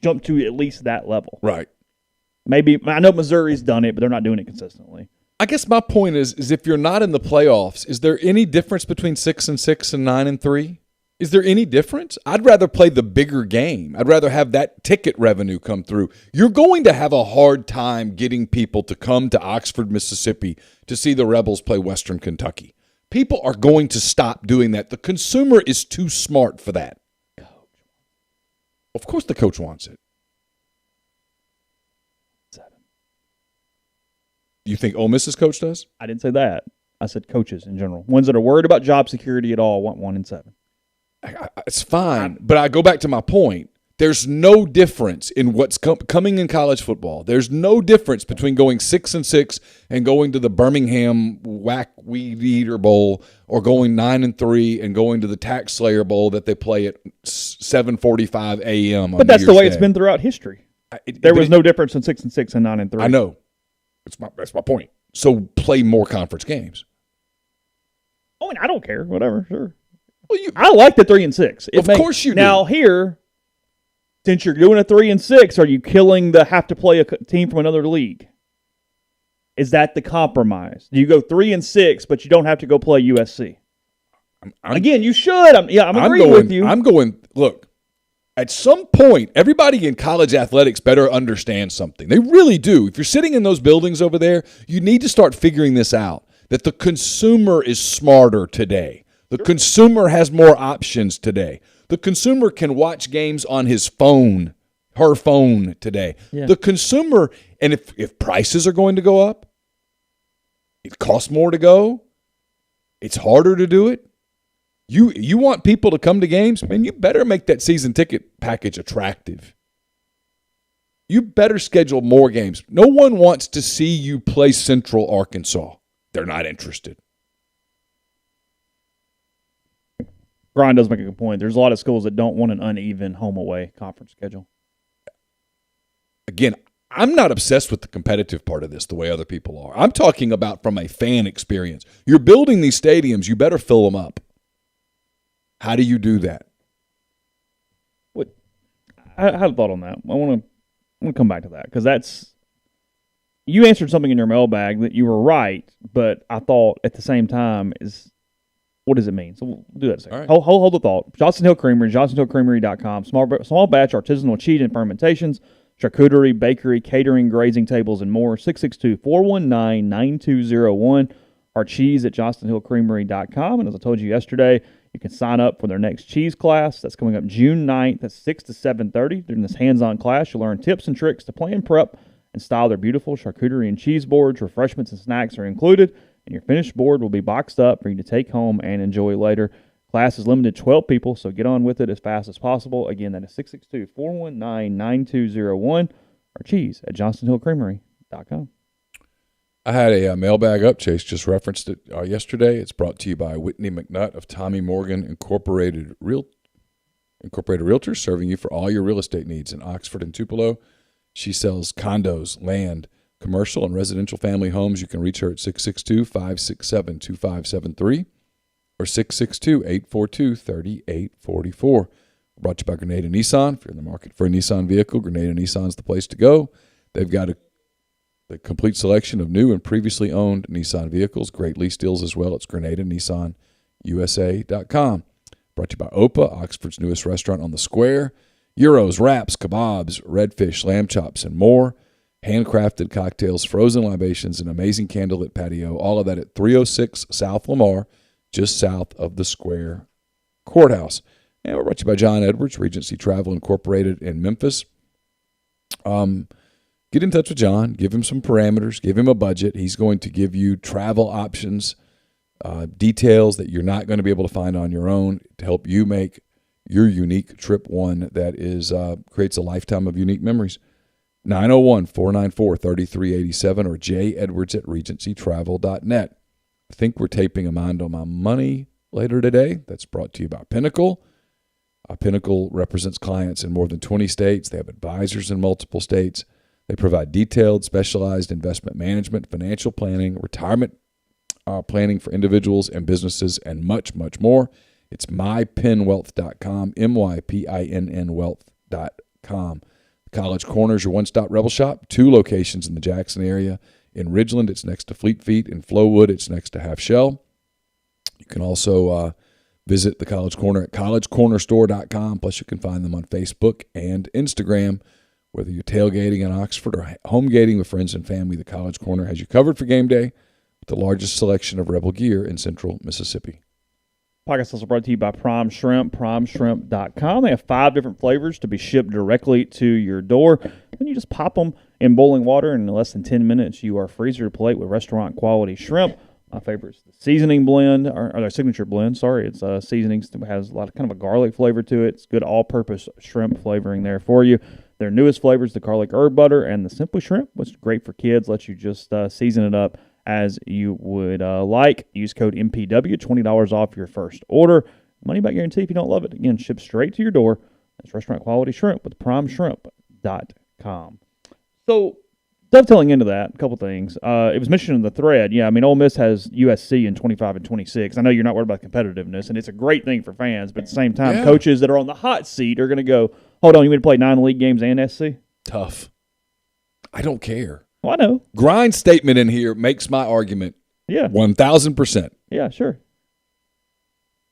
jump to at least that level. Right. Maybe I know Missouri's done it, but they're not doing it consistently. I guess my point is if you're not in the playoffs, is there any difference between 6-6 and 9-3? Is there any difference? I'd rather play the bigger game. I'd rather have that ticket revenue come through. You're going to have a hard time getting people to come to Oxford, Mississippi to see the Rebels play Western Kentucky. People are going to stop doing that. The consumer is too smart for that. Of course the coach wants it. 7. You think Ole Miss's coach does? I didn't say that. I said coaches in general. Ones that are worried about job security at all want 1-7. It's fine, but I go back to my point. There's no difference in what's coming in college football. There's no difference between going 6-6 and going to the Birmingham Whack Weed Eater Bowl or going 9-3 and going to the Tax Slayer Bowl that they play at 7:45 a.m. But that's the way it's been throughout history. There was no difference in 6-6 and 9-3. I know. That's my point. So play more conference games. Oh, and I don't care. Whatever, sure. Well, I like the 3-6. Of course you do. Now here, since you're doing a 3-6, are you killing the have to play a team from another league? Is that the compromise? Do you go 3-6, but you don't have to go play USC? Again, you should. I'm agreeing with you. Look, at some point, everybody in college athletics better understand something. They really do. If you're sitting in those buildings over there, you need to start figuring this out, that the consumer is smarter today. The consumer has more options today. The consumer can watch games on his phone, her phone today. Yeah. The consumer, and if prices are going to go up, it costs more to go, it's harder to do it. You want people to come to games, man, you better make that season ticket package attractive. You better schedule more games. No one wants to see you play Central Arkansas. They're not interested. Brian does make a good point. There's a lot of schools that don't want an uneven home-away conference schedule. Again, I'm not obsessed with the competitive part of this the way other people are. I'm talking about from a fan experience. You're building these stadiums. You better fill them up. How do you do that? I had a thought on that. I want to come back to that because that's – you answered something in your mailbag that you were right, but I thought at the same time is – what does it mean? So we'll do that in a second. Right. Hold the thought. Johnston Hill Creamery, johnstonhillcreamery.com. Small batch artisanal cheese and fermentations, charcuterie, bakery, catering, grazing tables, and more. 662-419-9201. Our cheese at johnstonhillcreamery.com. And as I told you yesterday, you can sign up for their next cheese class. That's coming up June 9th at 6 to 7:30. During this hands-on class, you'll learn tips and tricks to plan, prep, and style their beautiful charcuterie and cheese boards. Refreshments and snacks are included, and your finished board will be boxed up for you to take home and enjoy later. Class is limited to 12 people, so get on with it as fast as possible. Again, that is 662-419-9201 or cheese at johnstonhillcreamery.com. I had a mailbag up. Chase just referenced it yesterday. It's brought to you by Whitney McNutt of Tommy Morgan Incorporated Realtors, serving you for all your real estate needs in Oxford and Tupelo. She sells condos, land, commercial, and residential family homes. You can reach her at 662-567-2573 or 662-842-3844. Brought to you by Grenada Nissan. If you're in the market for a Nissan vehicle, Grenada Nissan's the place to go. They've got the complete selection of new and previously owned Nissan vehicles. Great lease deals as well. It's GrenadaNissanUSA.com. Brought to you by Opa, Oxford's newest restaurant on the square. Gyros, wraps, kebabs, redfish, lamb chops, and more. Handcrafted cocktails, frozen libations, an amazing candlelit patio. All of that at 306 South Lamar, just south of the Square Courthouse. And we're brought to you by John Edwards, Regency Travel Incorporated in Memphis. Get in touch with John. Give him some parameters. Give him a budget. He's going to give you travel options, details that you're not going to be able to find on your own to help you make your unique trip one that is creates a lifetime of unique memories. 901-494-3387 or jedwards@regencytravel.net. I think we're taping a Mind on My Money later today. That's brought to you by Pinnacle. Pinnacle represents clients in more than 20 states. They have advisors in multiple states. They provide detailed, specialized investment management, financial planning, retirement planning for individuals and businesses, and much, much more. It's mypinnwealth.com, MYPINN wealth.com. College Corner is your one-stop Rebel Shop. 2 locations in the Jackson area. In Ridgeland, it's next to Fleet Feet. In Flowood, it's next to Half Shell. You can also visit the College Corner at collegecornerstore.com. Plus, you can find them on Facebook and Instagram. Whether you're tailgating in Oxford or home gating with friends and family, the College Corner has you covered for game day with the largest selection of Rebel gear in central Mississippi. Podcast is also brought to you by Prime Shrimp, primeshrimp.com. They have 5 different flavors to be shipped directly to your door. Then you just pop them in boiling water, and in less than 10 minutes, you are freezer to plate with restaurant-quality shrimp. My favorite is the seasoning blend, or their signature blend. Sorry, it's seasonings that has a lot of kind of a garlic flavor to it. It's good all-purpose shrimp flavoring there for you. Their newest flavors, the garlic herb butter and the Simply Shrimp, which is great for kids. Lets you just season it up as you would like. Use code MPW, $20 off your first order. Money back guarantee if you don't love it. Again, shipped straight to your door. That's restaurant quality shrimp with primeshrimp.com. So, dovetailing into that, a couple things. It was mentioned in the thread. Yeah, I mean, Ole Miss has USC in 25 and 26. I know you're not worried about competitiveness, and it's a great thing for fans, but at the same time, coaches that are on the hot seat are going to go, hold on, you mean to play 9 league games and SC? Tough. I don't care. Well, I know. Grind's statement in here makes my argument 1,000%. Yeah, sure.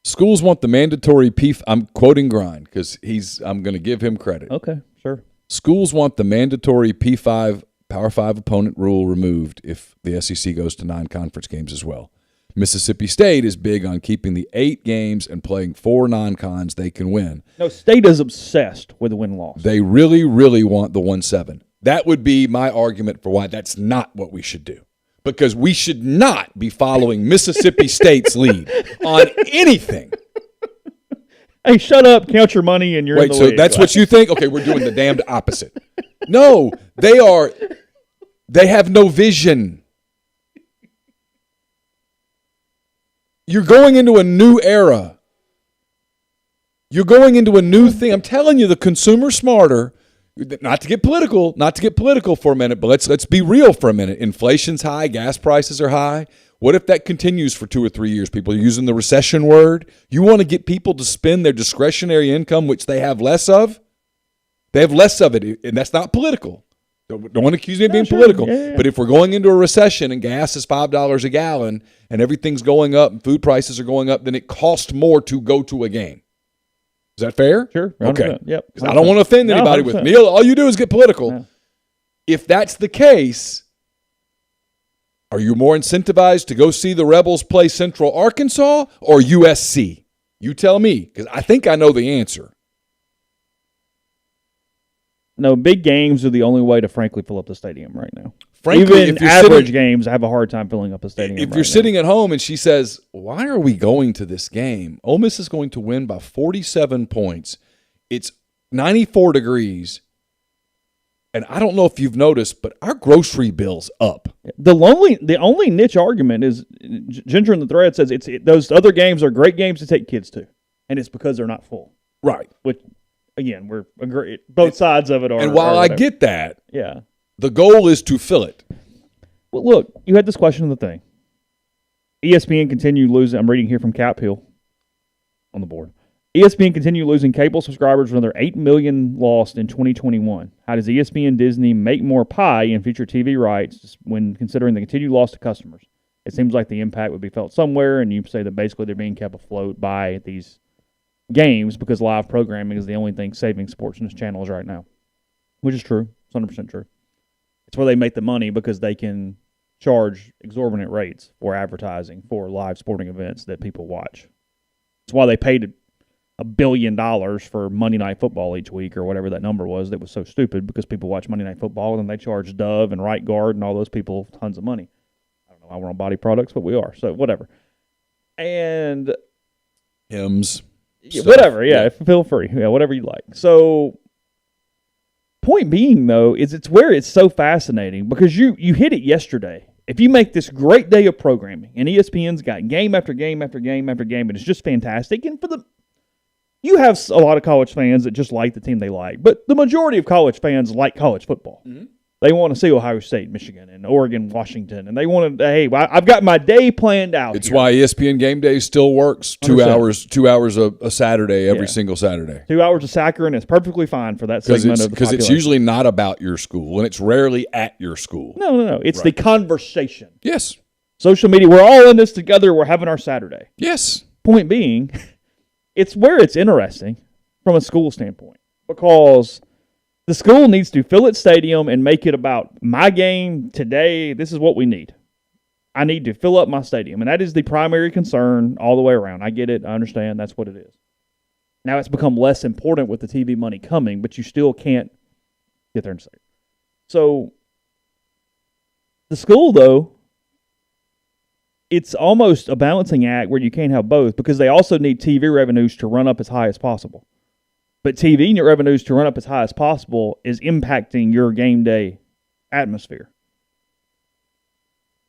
Schools want the mandatory I'm quoting Grind because I'm going to give him credit. Okay, sure. Schools want the mandatory P5 Power 5 opponent rule removed if the SEC goes to non-conference games as well. Mississippi State is big on keeping the 8 games and playing 4 non-cons they can win. No, State is obsessed with the win-loss. They really, really want the 1-7. That would be my argument for why that's not what we should do. Because we should not be following Mississippi State's lead on anything. Hey, shut up, count your money, and you're in the league. Wait, so that's what you think? Okay, we're doing the damned opposite. No, they have no vision. You're going into a new era. You're going into a new thing. I'm telling you, the consumer's smarter. Not to get political for a minute, but let's be real for a minute. Inflation's high, gas prices are high. What if that continues for 2 or 3 years? People are using the recession word. You want to get people to spend their discretionary income, which they have less of? They have less of it, and that's not political. Don't want to accuse me of being political. Yeah. But if we're going into a recession and gas is $5 a gallon and everything's going up and food prices are going up, then it costs more to go to a game. Is that fair? Sure. 100%. Okay. Yep. Because I don't want to offend anybody with Neal. All you do is get political. Yeah. If that's the case, are you more incentivized to go see the Rebels play Central Arkansas or USC? You tell me, because I think I know the answer. No, big games are the only way to frankly fill up the stadium right now. Frankly, even average games, I have a hard time filling up the stadium. If you're sitting at home and she says, "Why are we going to this game?" Ole Miss is going to win by 47 points. It's 94 degrees, and I don't know if you've noticed, but our grocery bill's up. The only niche argument is Ginger in the thread says those other games are great games to take kids to, and it's because they're not full. Right. Which, again, we're agreed. Both sides of it are. And while I get that, yeah, the goal is to fill it. Well, look, you had this question in the thing. ESPN continue losing. I'm reading here from Cap Hill on the board. ESPN continue losing cable subscribers with another 8 million lost in 2021. How does ESPN Disney make more pie in future TV rights when considering the continued loss to customers? It seems like the impact would be felt somewhere, and you say that basically they're being kept afloat by these games because live programming is the only thing saving sports news channels right now, which is true. It's 100% true. It's where they make the money because they can charge exorbitant rates for advertising for live sporting events that people watch. It's why they paid $1 billion for Monday Night Football each week or whatever that number was that was so stupid because people watch Monday Night Football and then they charge Dove and Right Guard and all those people tons of money. I don't know why we're on body products, but we are. So whatever. And hymns. Whatever, yeah, feel free. Yeah, whatever you like. So point being, though, is it's where it's so fascinating because you hit it yesterday. If you make this great day of programming, and ESPN's got game after game after game after game, and it's just fantastic, and you have a lot of college fans that just like the team they like, but the majority of college fans like college football. Mm-hmm. They want to see Ohio State, Michigan, and Oregon, Washington, and they want to. Hey, I've got my day planned out. It's why ESPN Game Day still works. 2 hours, 2 hours a Saturday every single Saturday. 2 hours of soccer, and it's perfectly fine for that segment of the population. Because it's usually not about your school, and it's rarely at your school. No. It's the conversation. Yes. Social media. We're all in this together. We're having our Saturday. Yes. Point being, it's where it's interesting from a school standpoint because the school needs to fill its stadium and make it about my game today. This is what we need. I need to fill up my stadium. And that is the primary concern all the way around. I get it. I understand. That's what it is. Now it's become less important with the TV money coming, but you still can't get there and say it. So the school, though, it's almost a balancing act where you can't have both because they also need TV revenues to run up as high as possible. But TV revenues to run up as high as possible is impacting your game day atmosphere.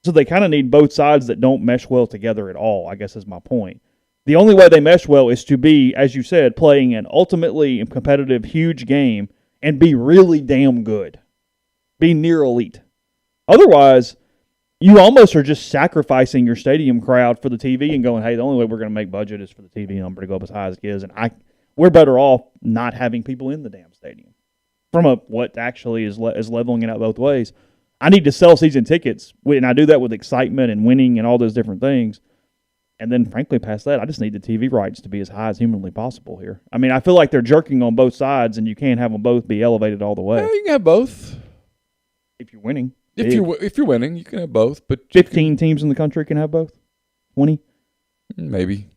So they kind of need both sides that don't mesh well together at all, I guess is my point. The only way they mesh well is to be, as you said, playing an ultimately competitive, huge game and be really damn good. Be near elite. Otherwise, you almost are just sacrificing your stadium crowd for the TV and going, hey, the only way we're going to make budget is for the TV number to go up as high as it is. And we're better off not having people in the damn stadium from what actually is leveling it out both ways. I need to sell season tickets, and I do that with excitement and winning and all those different things. And then, frankly, past that, I just need the TV rights to be as high as humanly possible here. I mean, I feel like they're jerking on both sides, and you can't have them both be elevated all the way. Yeah, you can have both. If you're winning. If you're winning, you can have both. But 15 teams in the country can have both? 20? Maybe.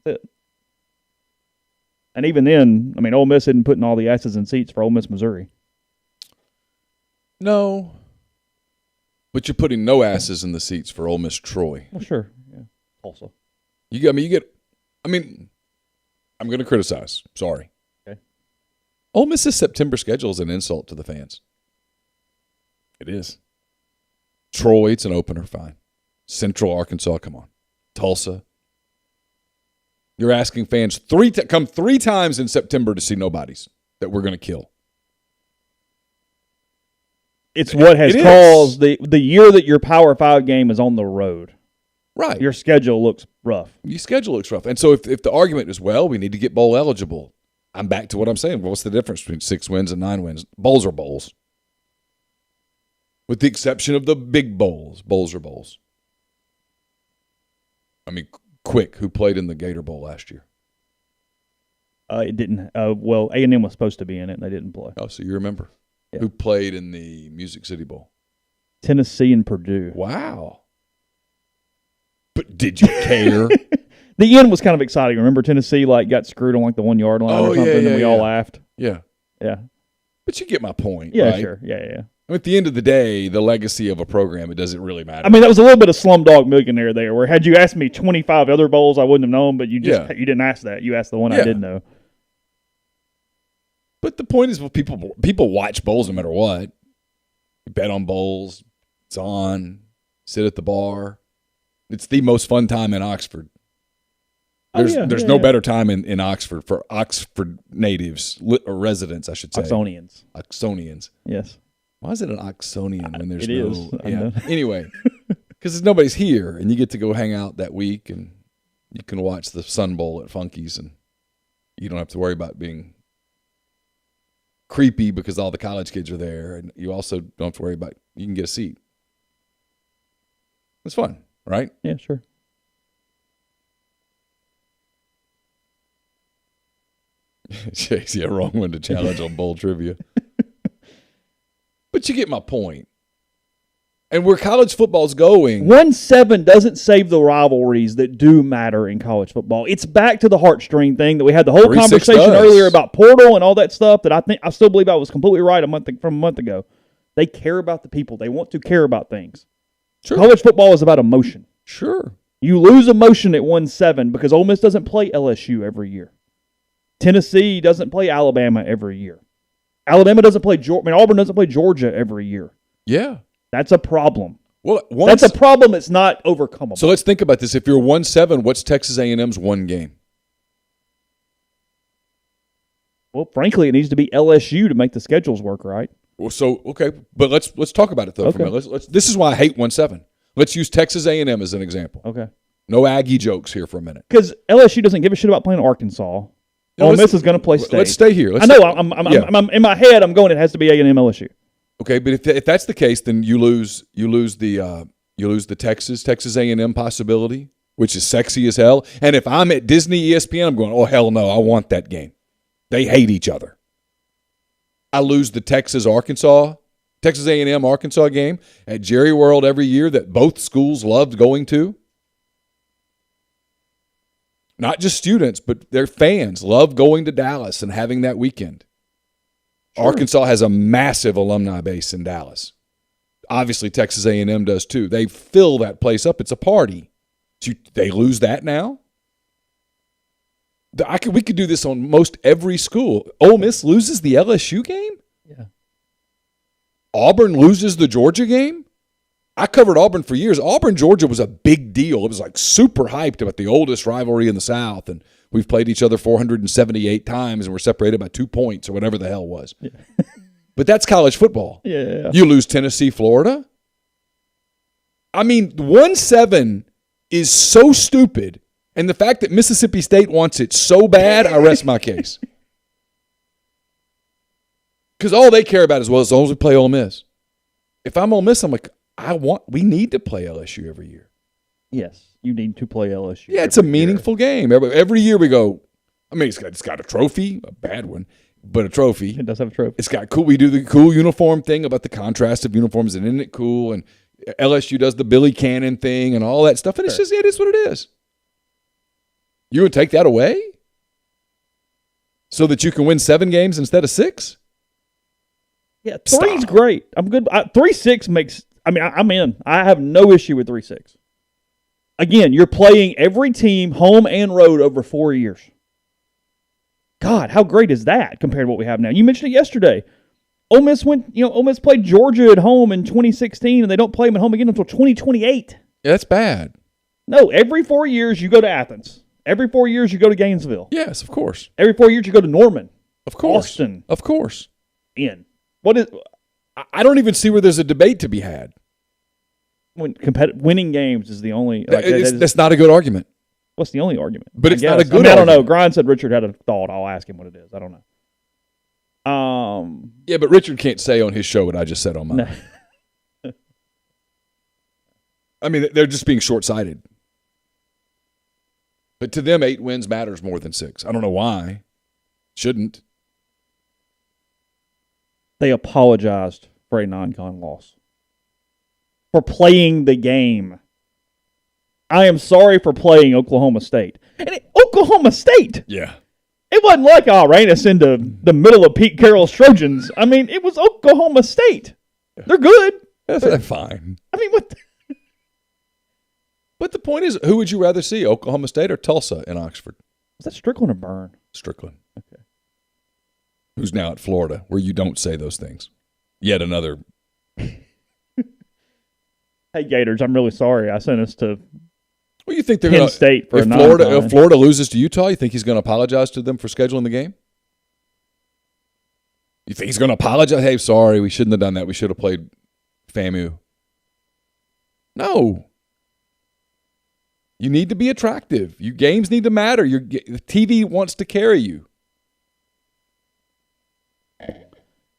That's it. And even then, I mean, Ole Miss isn't putting all the asses in seats for Ole Miss, Missouri. No. But you're putting no asses in the seats for Ole Miss, Troy. Well, sure. Yeah. Also. I'm going to criticize. Sorry. Okay. Ole Miss's September schedule is an insult to the fans. It is. Troy, it's an opener, fine. Central Arkansas, come on. Tulsa. You're asking fans come 3 times in September to see nobodies that we're going to kill. It's what has caused the year that your Power 5 game is on the road. Right. Your schedule looks rough. Your schedule looks rough. And so if the argument is, well, we need to get bowl eligible, I'm back to what I'm saying. What's the difference between 6 wins and 9 wins? Bowls are bowls. With the exception of the big bowls. Bowls are bowls. I mean, quick, who played in the Gator Bowl last year? It didn't. Well, A&M was supposed to be in it, and they didn't play. Oh, so you remember. Yeah. Who played in the Music City Bowl? Tennessee and Purdue. Wow. But did you care? The end was kind of exciting. Remember Tennessee got screwed on the 1 yard line or something, and we all laughed? Yeah. Yeah. But you get my point, yeah, right? Sure. Yeah. At the end of the day, the legacy of a program, it doesn't really matter. I mean, that was a little bit of Slumdog Millionaire there, where had you asked me 25 other bowls, I wouldn't have known, but you didn't ask that. You asked the one I did know. But the point is, people watch bowls no matter what. You bet on bowls. It's on. Sit at the bar. It's the most fun time in Oxford. There's no better time in Oxford for Oxford natives, or residents, I should say. Oxonians. Yes. Why is it an Oxonian when there's it no? Is. Yeah. Anyway, because nobody's here, and you get to go hang out that week, and you can watch the Sun Bowl at Funky's, and you don't have to worry about being creepy because all the college kids are there, and you also don't have to worry about you can get a seat. It's fun, right? Yeah, sure. Chase, wrong one to challenge on bowl trivia. But you get my point. And where college football's going. 1-7 doesn't save the rivalries that do matter in college football. It's back to the heartstring thing that we had the whole conversation earlier about portal and all that stuff that I still believe I was completely right from a month ago. They care about the people. They want to care about things. Sure. College football is about emotion. Sure. You lose emotion at 1-7 because Ole Miss doesn't play LSU every year. Tennessee doesn't play Alabama every year. Alabama doesn't play Auburn doesn't play Georgia every year. Yeah. That's a problem. Well, that's a problem that's not overcomable. So let's think about this. If you're 1-7, what's Texas A&M's one game? Well, frankly, it needs to be LSU to make the schedules work, right? Well, so okay, but let's talk about it though. For a minute. Let's. This is why I hate 1-7. Let's use Texas A&M as an example. Okay. No Aggie jokes here for a minute. Because LSU doesn't give a shit about playing Arkansas. Ole Miss is going to play State. Let's stay here. I know. I'm in my head. I'm going. It has to be A&M LSU. Okay, but if that's the case, then you lose the Texas A&M possibility, which is sexy as hell. And if I'm at Disney ESPN, I'm going, oh hell no, I want that game. They hate each other. I lose the Texas A&M Arkansas game at Jerry World every year that both schools loved going to. Not just students, but their fans love going to Dallas and having that weekend. Sure. Arkansas has a massive alumni base in Dallas. Obviously, Texas A&M does too. They fill that place up. It's a party. So they lose that now? We could do this on most every school. Ole Miss loses the LSU game? Yeah. Auburn loses the Georgia game? I covered Auburn for years. Auburn, Georgia was a big deal. It was like super hyped about the oldest rivalry in the South, and we've played each other 478 times, and we're separated by 2 points or whatever the hell it was. Yeah. But that's college football. Yeah. You lose Tennessee, Florida. I mean, 1-7 is so stupid, and the fact that Mississippi State wants it so bad, I rest my case. Because all they care about is, well, as long as we play Ole Miss. If I'm Ole Miss, I'm like, we need to play LSU every year. Yes, you need to play LSU. Yeah, it's a meaningful game. Every year we go, I mean, it's got a trophy, a bad one, but a trophy. It does have a trophy. It's got cool. We do the cool uniform thing about the contrast of uniforms, and isn't it cool? And LSU does the Billy Cannon thing and all that stuff, and it's just, it is what it is. You would take that away so that you can win 7 games instead of 6? Yeah, 3's great. I'm good. 3-6 makes. I mean, I'm in. I have no issue with 3-6. Again, you're playing every team, home and road, over 4 years. God, how great is that compared to what we have now? You mentioned it yesterday. Ole Miss played Georgia at home in 2016, and they don't play them at home again until 2028. Yeah, that's bad. No, every 4 years you go to Athens. Every 4 years you go to Gainesville. Yes, of course. Every 4 years you go to Norman. Of course. Austin. Of course. In. What is? I don't even see where there's a debate to be had. When winning games is the only. That's not a good argument. What's the only argument? But it's not a good argument. I don't know. Grind said Richard had a thought. I'll ask him what it is. I don't know. Yeah, but Richard can't say on his show what I just said on mine. No. I mean, they're just being short-sighted. But to them, 8 wins matters more than 6. I don't know why. Shouldn't. They apologized for a non-con loss. For playing the game. I am sorry for playing Oklahoma State. And Oklahoma State! Yeah. It wasn't like, ran us into the middle of Pete Carroll's Trojans. I mean, it was Oklahoma State. They're good. They're fine. I mean, what? But the point is, who would you rather see, Oklahoma State or Tulsa in Oxford? Was that Strickland or Byrne? Strickland. Okay. Who's now at Florida, where you don't say those things. Yet another. Hey, Gators, I'm really sorry. I sent us to Well, you think they're Penn State for if Florida loses to Utah, you think he's going to apologize to them for scheduling the game? You think he's going to apologize? Hey, sorry, we shouldn't have done that. We should have played FAMU. No. You need to be attractive. Your games need to matter. The TV wants to carry you.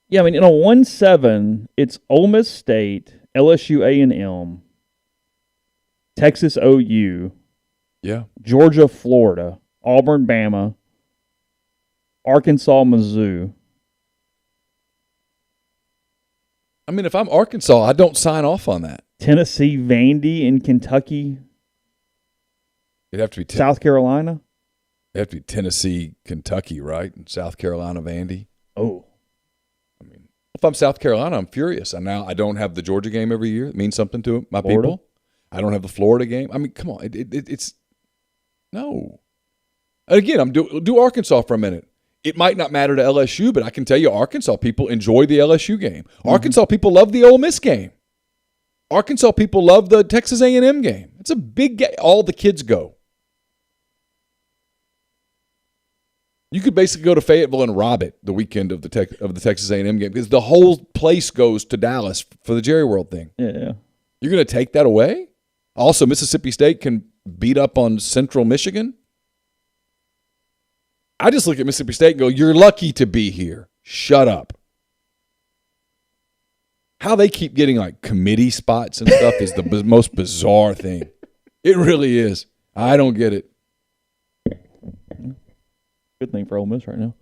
Yeah, I mean, in a 1-7, it's Ole Miss State, LSU A&M, Texas OU, yeah, Georgia, Florida, Auburn, Bama, Arkansas, Mizzou. I mean, if I'm Arkansas, I don't sign off on that. Tennessee, Vandy, and Kentucky. It'd have to be South Carolina. It'd have to be Tennessee, Kentucky, right? And South Carolina, Vandy. Oh. I mean, if I'm South Carolina, I'm furious. And now I don't have the Georgia game every year. It means something to my Florida? people. I don't have the Florida game. I mean, come on. It's no. And again, do Arkansas for a minute. It might not matter to LSU, but I can tell you Arkansas people enjoy the LSU game. Mm-hmm. Arkansas people love the Ole Miss game. Arkansas people love the Texas A&M game. It's a big game. All the kids go. You could basically go to Fayetteville and rob it the weekend of the Texas A&M game because the whole place goes to Dallas for the Jerry World thing. Yeah. You're going to take that away? Also, Mississippi State can beat up on Central Michigan? I just look at Mississippi State and go, you're lucky to be here. Shut up. How they keep getting like committee spots and stuff is the most bizarre thing. It really is. I don't get it. Good thing for Ole Miss right now.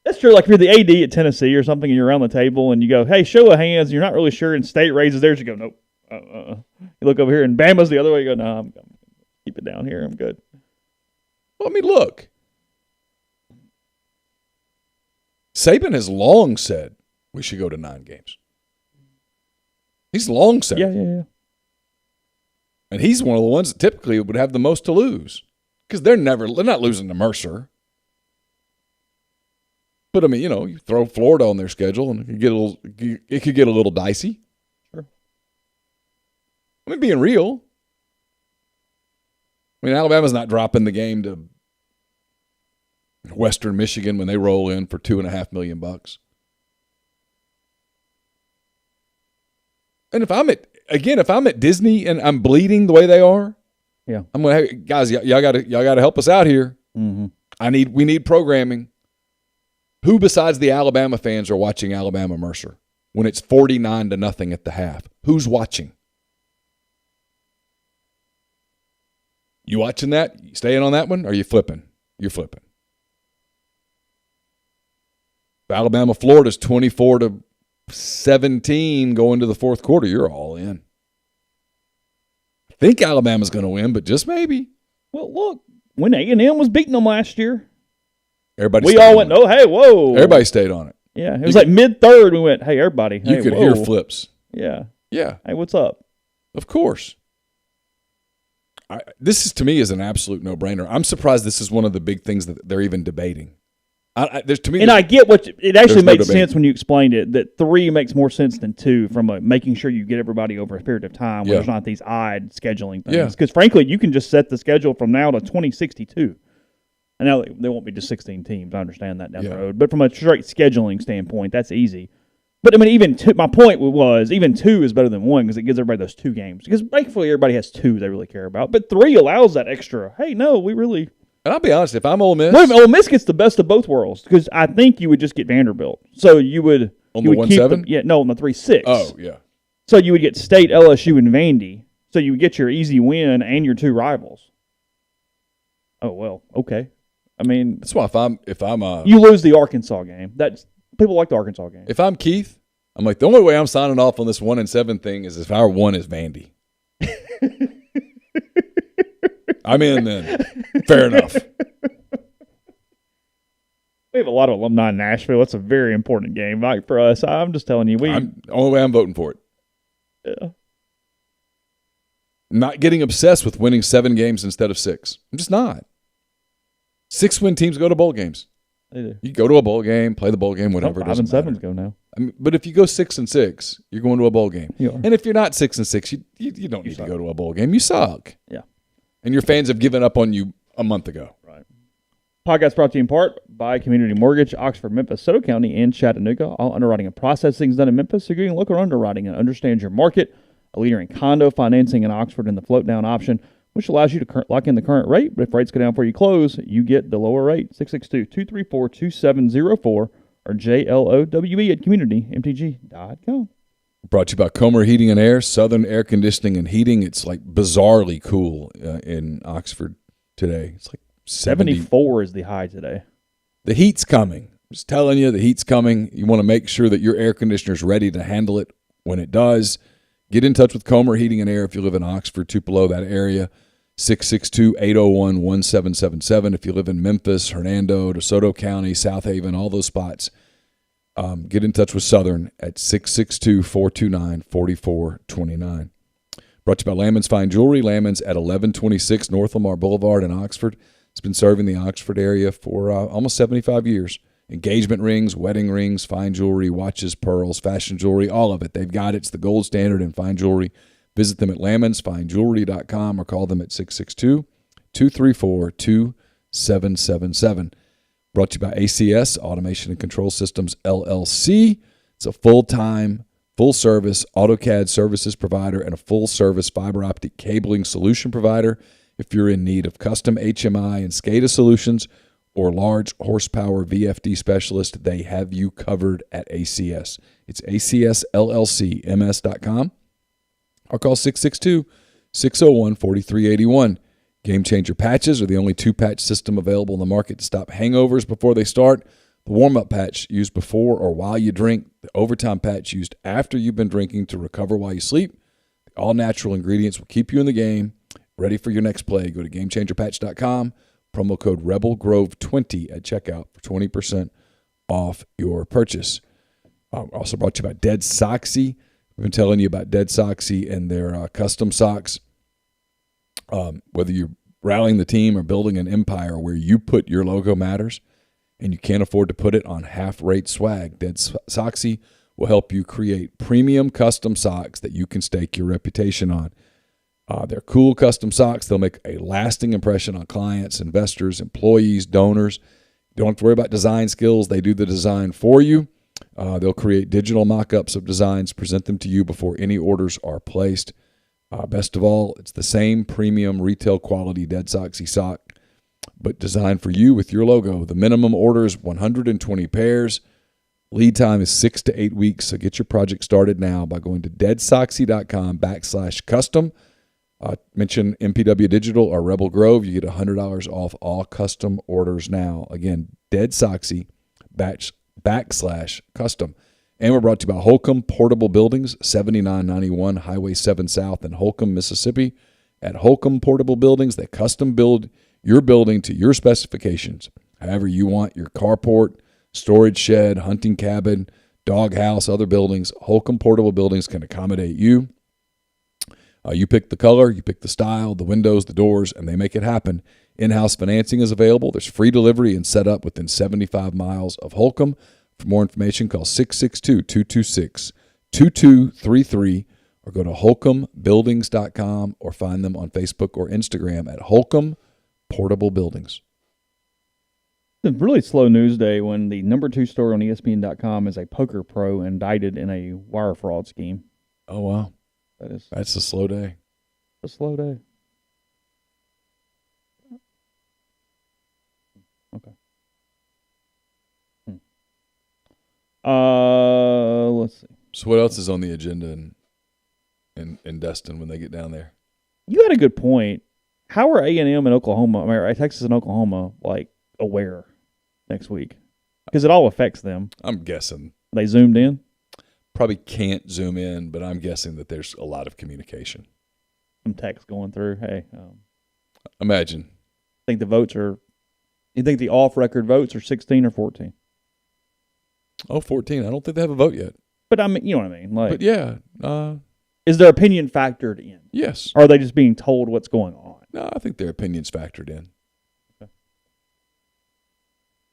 That's true. Like if you're the AD at Tennessee or something and you're around the table and you go, hey, show of hands, and you're not really sure, and State raises theirs, you go, nope. You look over here and Bama's the other way, you go, no, I'm keep it down here. I'm good. Well, I mean, look. Saban has long said we should go to 9 games. He's long said. Yeah. And he's one of the ones that typically would have the most to lose because they're not losing to Mercer. But I mean, you throw Florida on their schedule and it could get a little dicey. Sure. I mean, being real. I mean, Alabama's not dropping the game to Western Michigan when they roll in for $2.5 million. And if I'm at Disney and I'm bleeding the way they are, yeah, I'm going, hey, guys, y'all got to help us out here. Mm-hmm. We need programming. Who besides the Alabama fans are watching Alabama Mercer when it's 49-0 at the half? Who's watching? You watching that? You staying on that one? Or are you flipping? You're flipping. Alabama Florida's 24-17 going to the fourth quarter. You're all in. I think Alabama's going to win, but just maybe. Well, look, when A&M was beating them last year, we all went, oh, hey, whoa. Everybody stayed on it. Yeah, it was like mid-third. We went, hey, everybody. You could hear flips. Yeah. Yeah. Hey, what's up? Of course. This is, to me, is an absolute no-brainer. I'm surprised this is one of the big things that they're even debating. I get what it actually made sense when you explained it, that 3 makes more sense than 2 from making sure you get everybody over a period of time where there's not these odd scheduling things. Because, frankly, you can just set the schedule from now to 2062. I know there won't be just 16 teams. I understand that down the road. But from a straight scheduling standpoint, that's easy. But, I mean, even 2, my point was even 2 is better than 1 because it gives everybody those 2 games. Because, thankfully, everybody has 2 they really care about. But 3 allows that extra, hey, no, we really – and I'll be honest, if I'm Ole Miss – Ole Miss gets the best of both worlds because I think you would just get Vanderbilt. So you would – on the 1-7? No, on the 3-6. Oh, yeah. So you would get State, LSU, and Vandy. So you would get your easy win and your 2 rivals. Oh, well, okay. I mean, that's why if I'm you lose the Arkansas game. People like the Arkansas game. If I'm Keith, I'm like, the only way I'm signing off on this 1-7 thing is if our 1 is Vandy. I'm in then. Fair enough. We have a lot of alumni in Nashville. It's a very important game, like for us. I'm just telling you, the only way I'm voting for it. Yeah. I'm not getting obsessed with winning 7 games instead of 6. I'm just not. 6-win teams go to bowl games. They do. You go to a bowl game, play the bowl game, whatever. 5 and 7s go now. I mean, but if you go 6-6, you're going to a bowl game. You are. And if you're not 6-6, you don't need to go to a bowl game. You suck. Yeah. And your fans have given up on you a month ago. Right. Podcast brought to you in part by Community Mortgage, Oxford, Memphis, Soto County, and Chattanooga. All underwriting and processing is done in Memphis, so you can look at underwriting and understand your market. A leader in condo financing in Oxford and the float down option, which allows you to lock in the current rate. But if rates go down before you close, you get the lower rate. 662-234-2704 or JLOWE@communitymtg.com. Brought to you by Comer Heating and Air, Southern Air Conditioning and Heating. It's like bizarrely cool in Oxford today. It's like 74 is the high today. The heat's coming. I'm just telling you, the heat's coming. You want to make sure that your air conditioner's ready to handle it when it does. Get in touch with Comer Heating and Air if you live in Oxford, Tupelo, that area. 662-801-1777. If you live in Memphis, Hernando, DeSoto County, South Haven, all those spots, get in touch with Southern at 662-429-4429. Brought to you by Lammon's Fine Jewelry. Lammon's at 1126 North Lamar Boulevard in Oxford. It's been serving the Oxford area for almost 75 years. Engagement rings, wedding rings, fine jewelry, watches, pearls, fashion jewelry, all of it. They've got it. It's the gold standard in fine jewelry. Visit them at lamonsfinejewelry.com or call them at 662-234-2777. Brought to you by ACS, Automation and Control Systems, LLC. It's a full-time, full-service AutoCAD services provider and a full-service fiber optic cabling solution provider. If you're in need of custom HMI and SCADA solutions or large horsepower VFD specialist, they have you covered at ACS. It's ACSLLCMS.com or call 662-601-4381. Game Changer patches are the only two-patch system available in the market to stop hangovers before they start. The warm-up patch used before or while you drink. The overtime patch used after you've been drinking to recover while you sleep. The all-natural ingredients will keep you in the game, ready for your next play. Go to GameChangerPatch.com. Promo code RebelGrove20 at checkout for 20% off your purchase. Also brought to you by Dead Soxy. We've been telling you about Dead Soxy and their custom socks. Whether you're rallying the team or building an empire where you put your logo matters and you can't afford to put it on half-rate swag, Dead Soxy will help you create premium custom socks that you can stake your reputation on. They're cool custom socks. They'll make a lasting impression on clients, investors, employees, donors. You don't have to worry about design skills. They do the design for you. They'll create digital mock-ups of designs, present them to you before any orders are placed. Best of all, it's the same premium retail quality Dead Soxy sock, but designed for you with your logo. The minimum order is 120 pairs. Lead time is 6 to 8 weeks, so get your project started now by going to deadsoxy.com/custom. Mention MPW Digital or Rebel Grove. You get $100 off all custom orders now. Again, Dead Soxy /custom. And we're brought to you by Holcomb Portable Buildings, 7991 Highway 7 South in Holcomb, Mississippi. At Holcomb Portable Buildings, they custom build your building to your specifications. However you want your carport, storage shed, hunting cabin, dog house, other buildings, Holcomb Portable Buildings can accommodate you. You pick the color, you pick the style, the windows, the doors, and they make it happen. In-house financing is available. There's free delivery and setup within 75 miles of Holcomb. For more information, call 662-226-2233 or go to holcombbuildings.com or find them on Facebook or Instagram at Holcomb Portable Buildings. It's a really slow news day when the number 2 story on ESPN.com is a poker pro indicted in a wire fraud scheme. Oh, wow. That's a slow day. A slow day. Okay. Let's see. So what else is on the agenda in Destin when they get down there? You had a good point. How are A&M and Oklahoma, or Texas and Oklahoma, aware next week? Because it all affects them. I'm guessing. They zoomed in? Probably can't zoom in, but I'm guessing that there's a lot of communication. Some text going through. Hey. Imagine. You think the off-record votes are 16 or 14? Oh, 14. I don't think they have a vote yet. But I mean, you know what I mean. But yeah. Is their opinion factored in? Yes. Or are they just being told what's going on? No, I think their opinion's factored in. Okay.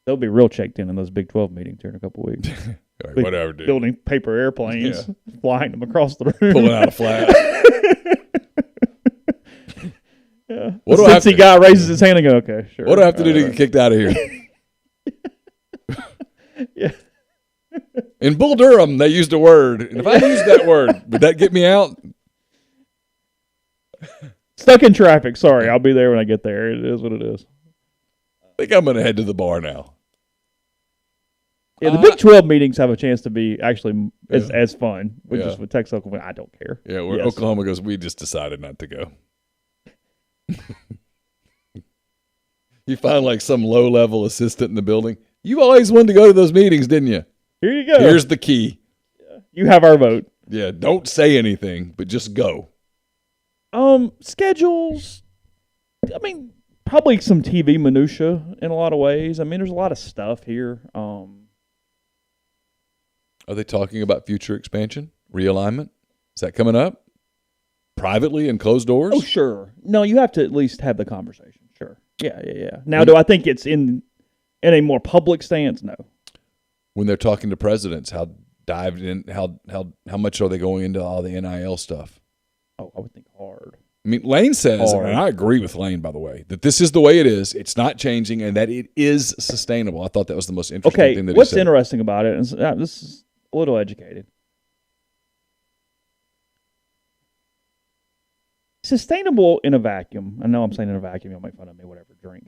They'll be real checked in those Big 12 meetings here in a couple of weeks. All right, whatever, dude. Building paper airplanes, flying them across the room. Pulling out a flag. Yeah. The Cincy guy raises his hand and go, okay, sure. What do I have to do to get kicked out of here? Yeah. In Bull Durham, they used a word. And if I used that word, would that get me out? Stuck in traffic. Sorry, I'll be there when I get there. It is what it is. I think I'm going to head to the bar now. Yeah, the Big 12 meetings have a chance to be actually as fun. Just with Texas, Oklahoma, I don't care. Yeah, where Oklahoma goes, we just decided not to go. You find some low-level assistant in the building. You always wanted to go to those meetings, didn't you? Here you go. Here's the key. Yeah. You have our vote. Yeah, don't say anything, but just go. Schedules. I mean, probably some TV minutia in a lot of ways. I mean, there's a lot of stuff here. Are they talking about future expansion? Realignment? Is that coming up? Privately in closed doors? Oh, sure. No, you have to at least have the conversation. Sure. Yeah. Now, do I think it's in a more public stance? No. When they're talking to presidents, how dived in, how much are they going into all the NIL stuff? Oh, I would think hard. I mean, Lane says, Hard. and I agree with Lane, by the way, that this is the way it is. It's not changing, and that it is sustainable. I thought that was the most interesting thing that he what's said. interesting about it is this is a little educated. Sustainable in a vacuum. I know I'm saying in a vacuum. You'll make fun of me. Whatever. Drink.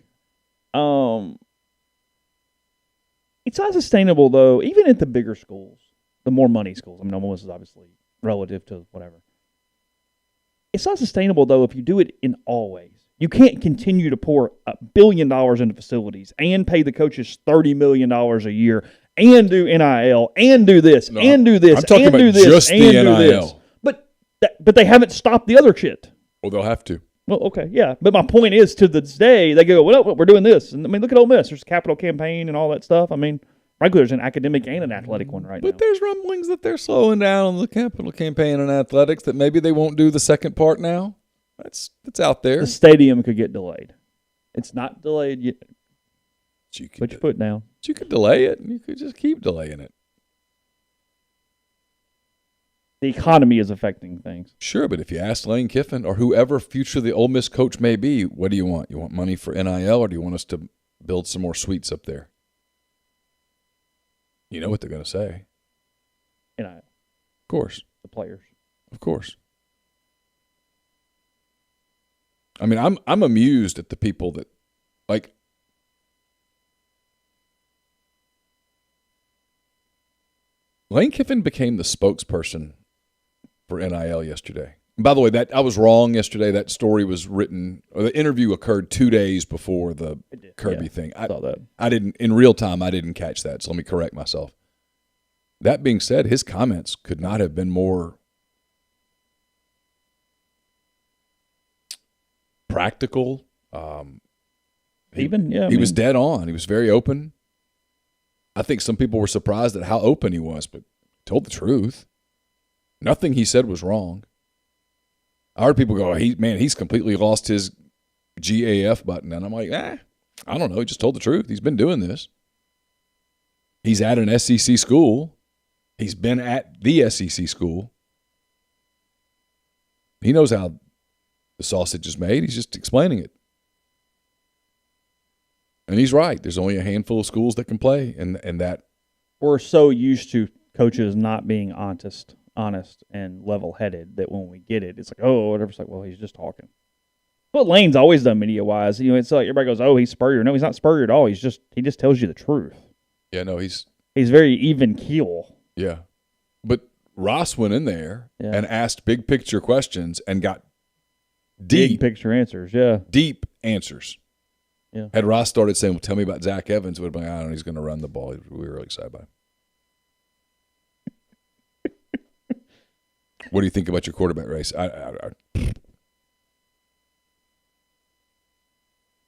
It's not sustainable though. Even at the bigger schools, the more money schools. I mean, Ole Miss is obviously relative to whatever. It's not sustainable though if you do it in all ways. You can't continue to pour $1 billion into facilities and pay the coaches $30 million a year and do NIL and do this and do this I'm talking and about do this just and the do NIL. this. But they haven't stopped the other shit. Well, they'll have to. Well, okay, yeah. But my point is, to this day, they go, well, we're doing this. And I mean, look at Ole Miss. There's a capital campaign and all that stuff. I mean, frankly, there's an academic and an athletic one right now. But there's rumblings that they're slowing down on the capital campaign in athletics, that maybe they won't do the second part now. That's out there. The stadium could get delayed. It's not delayed yet. Put your foot down. You could delay it, and you could just keep delaying it. The economy is affecting things. Sure, but if you ask Lane Kiffin or whoever future the Ole Miss coach may be, what do you want? You want money for NIL, or do you want us to build some more suites up there? You know what they're going to say. NIL. Of course. The players. Of course. I mean, I'm amused at the people that, like, Lane Kiffin became the spokesperson for NIL yesterday. And by the way, that I was wrong yesterday. That story was written, or the interview occurred 2 days before the Kirby thing. I saw that. I didn't, in real time, I didn't catch that, so let me correct myself. That being said, his comments could not have been more practical. He was dead on. He was very open. I think some people were surprised at how open he was, but told the truth. Nothing he said was wrong. I heard people go, he's completely lost his GAF button. And I'm like, I don't know. He just told the truth. He's been doing this. He's at an SEC school. He's been at the SEC school. He knows how the sausage is made. He's just explaining it. And he's right. There's only a handful of schools that can play, and that we're so used to coaches not being honest and level-headed that when we get it, it's like, oh, whatever. It's like, well, he's just talking. What Lane's always done media-wise. You know, it's like everybody goes, oh, he's Spurrier. No, he's not Spurrier at all. He just tells you the truth. Yeah, no, he's very even keel. Yeah, but Ross went in there and asked big picture questions and got big picture answers. Yeah, deep answers. Yeah. Had Ross started saying, well, tell me about Zach Evans, it would have been, I don't know, he's going to run the ball. We were really excited about him. What do you think about your quarterback race?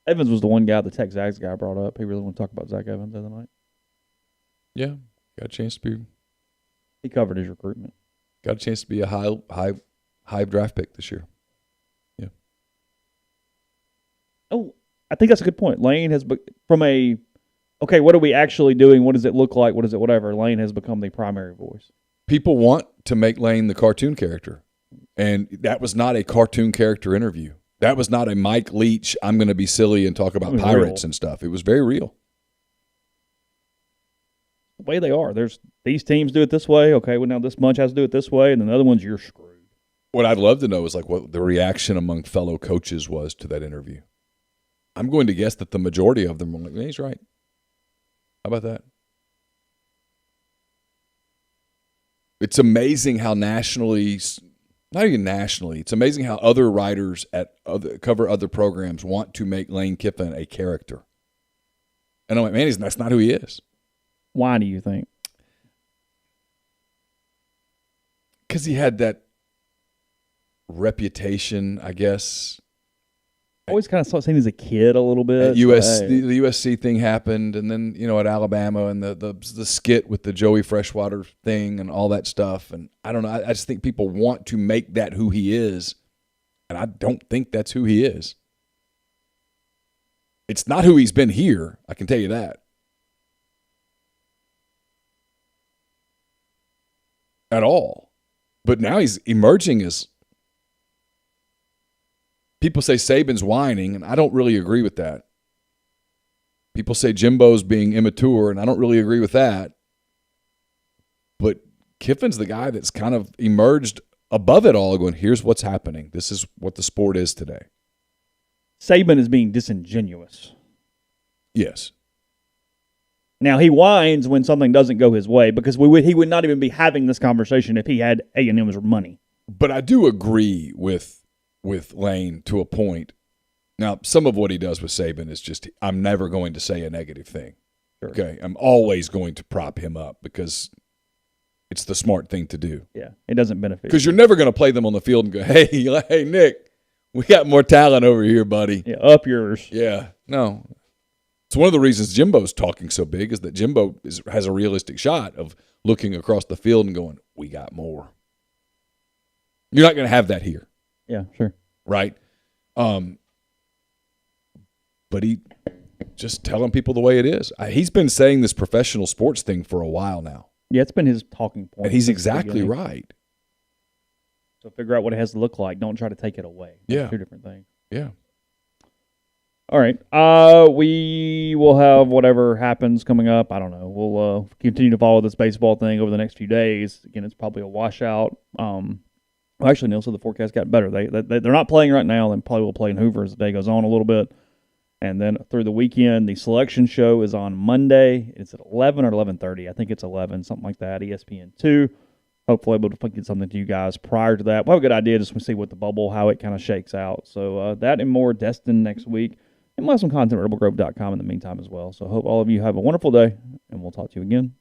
Evans was the one guy the Tech Zags guy brought up. He really wanted to talk about Zach Evans the other night. Yeah, got a chance to be. He covered his recruitment. Got a chance to be a high draft pick this year. Yeah. Oh, I think that's a good point. Lane has, from a, okay, what are we actually doing? What does it look like? What is it? Whatever. Lane has become the primary voice. People want to make Lane the cartoon character, and that was not a cartoon character interview. That was not a Mike Leach, I'm going to be silly and talk about pirates and stuff. It was very real. The way they are. There's these teams do it this way. Okay, well, now this bunch has to do it this way, and then the other ones, you're screwed. What I'd love to know is like what the reaction among fellow coaches was to that interview. I'm going to guess that the majority of them were like, he's right. How about that? It's amazing how nationally, not even nationally, it's amazing how other writers at cover other programs want to make Lane Kiffin a character. And I'm like, man, that's not who he is. Why do you think? Because he had that reputation, I guess. I always kind of saw him as a kid a little bit. At the USC thing happened, and then at Alabama and the skit with the Joey Freshwater thing and all that stuff. And I don't know. I just think people want to make that who he is, and I don't think that's who he is. It's not who he's been here. I can tell you that. At all. But now he's emerging as People say Saban's whining, and I don't really agree with that. People say Jimbo's being immature, and I don't really agree with that. But Kiffin's the guy that's kind of emerged above it all, going, here's what's happening. This is what the sport is today. Saban is being disingenuous. Yes. Now, he whines when something doesn't go his way because he would not even be having this conversation if he had A&M's money. But I do agree with Lane to a point. Now, some of what he does with Saban is just, I'm never going to say a negative thing. Sure. Okay? I'm always going to prop him up because it's the smart thing to do. Yeah, it doesn't benefit. Because you're never going to play them on the field and go, hey, Nick, we got more talent over here, buddy. Yeah, up yours. Yeah, no. It's one of the reasons Jimbo's talking so big is that Jimbo has a realistic shot of looking across the field and going, we got more. You're not going to have that here. Yeah, sure. Right? But he just telling people the way it is. He's been saying this professional sports thing for a while now. Yeah, it's been his talking point. And he's exactly right. So figure out what it has to look like. Don't try to take it away. Yeah. Two different things. Yeah. All right. We will have whatever happens coming up. I don't know. We'll continue to follow this baseball thing over the next few days. Again, it's probably a washout. Actually, Neal, so the forecast got better. They're not playing right now. They probably will play in Hoover as the day goes on a little bit. And then through the weekend, the selection show is on Monday. It's at 11 or 11:30. I think it's 11, something like that, ESPN 2. Hopefully able to get something to you guys prior to that. We'll have a good idea just to see what the bubble, how it kind of shakes out. So that and more Destin next week. And we'll have some content at rebelgrove.com in the meantime as well. So I hope all of you have a wonderful day, and we'll talk to you again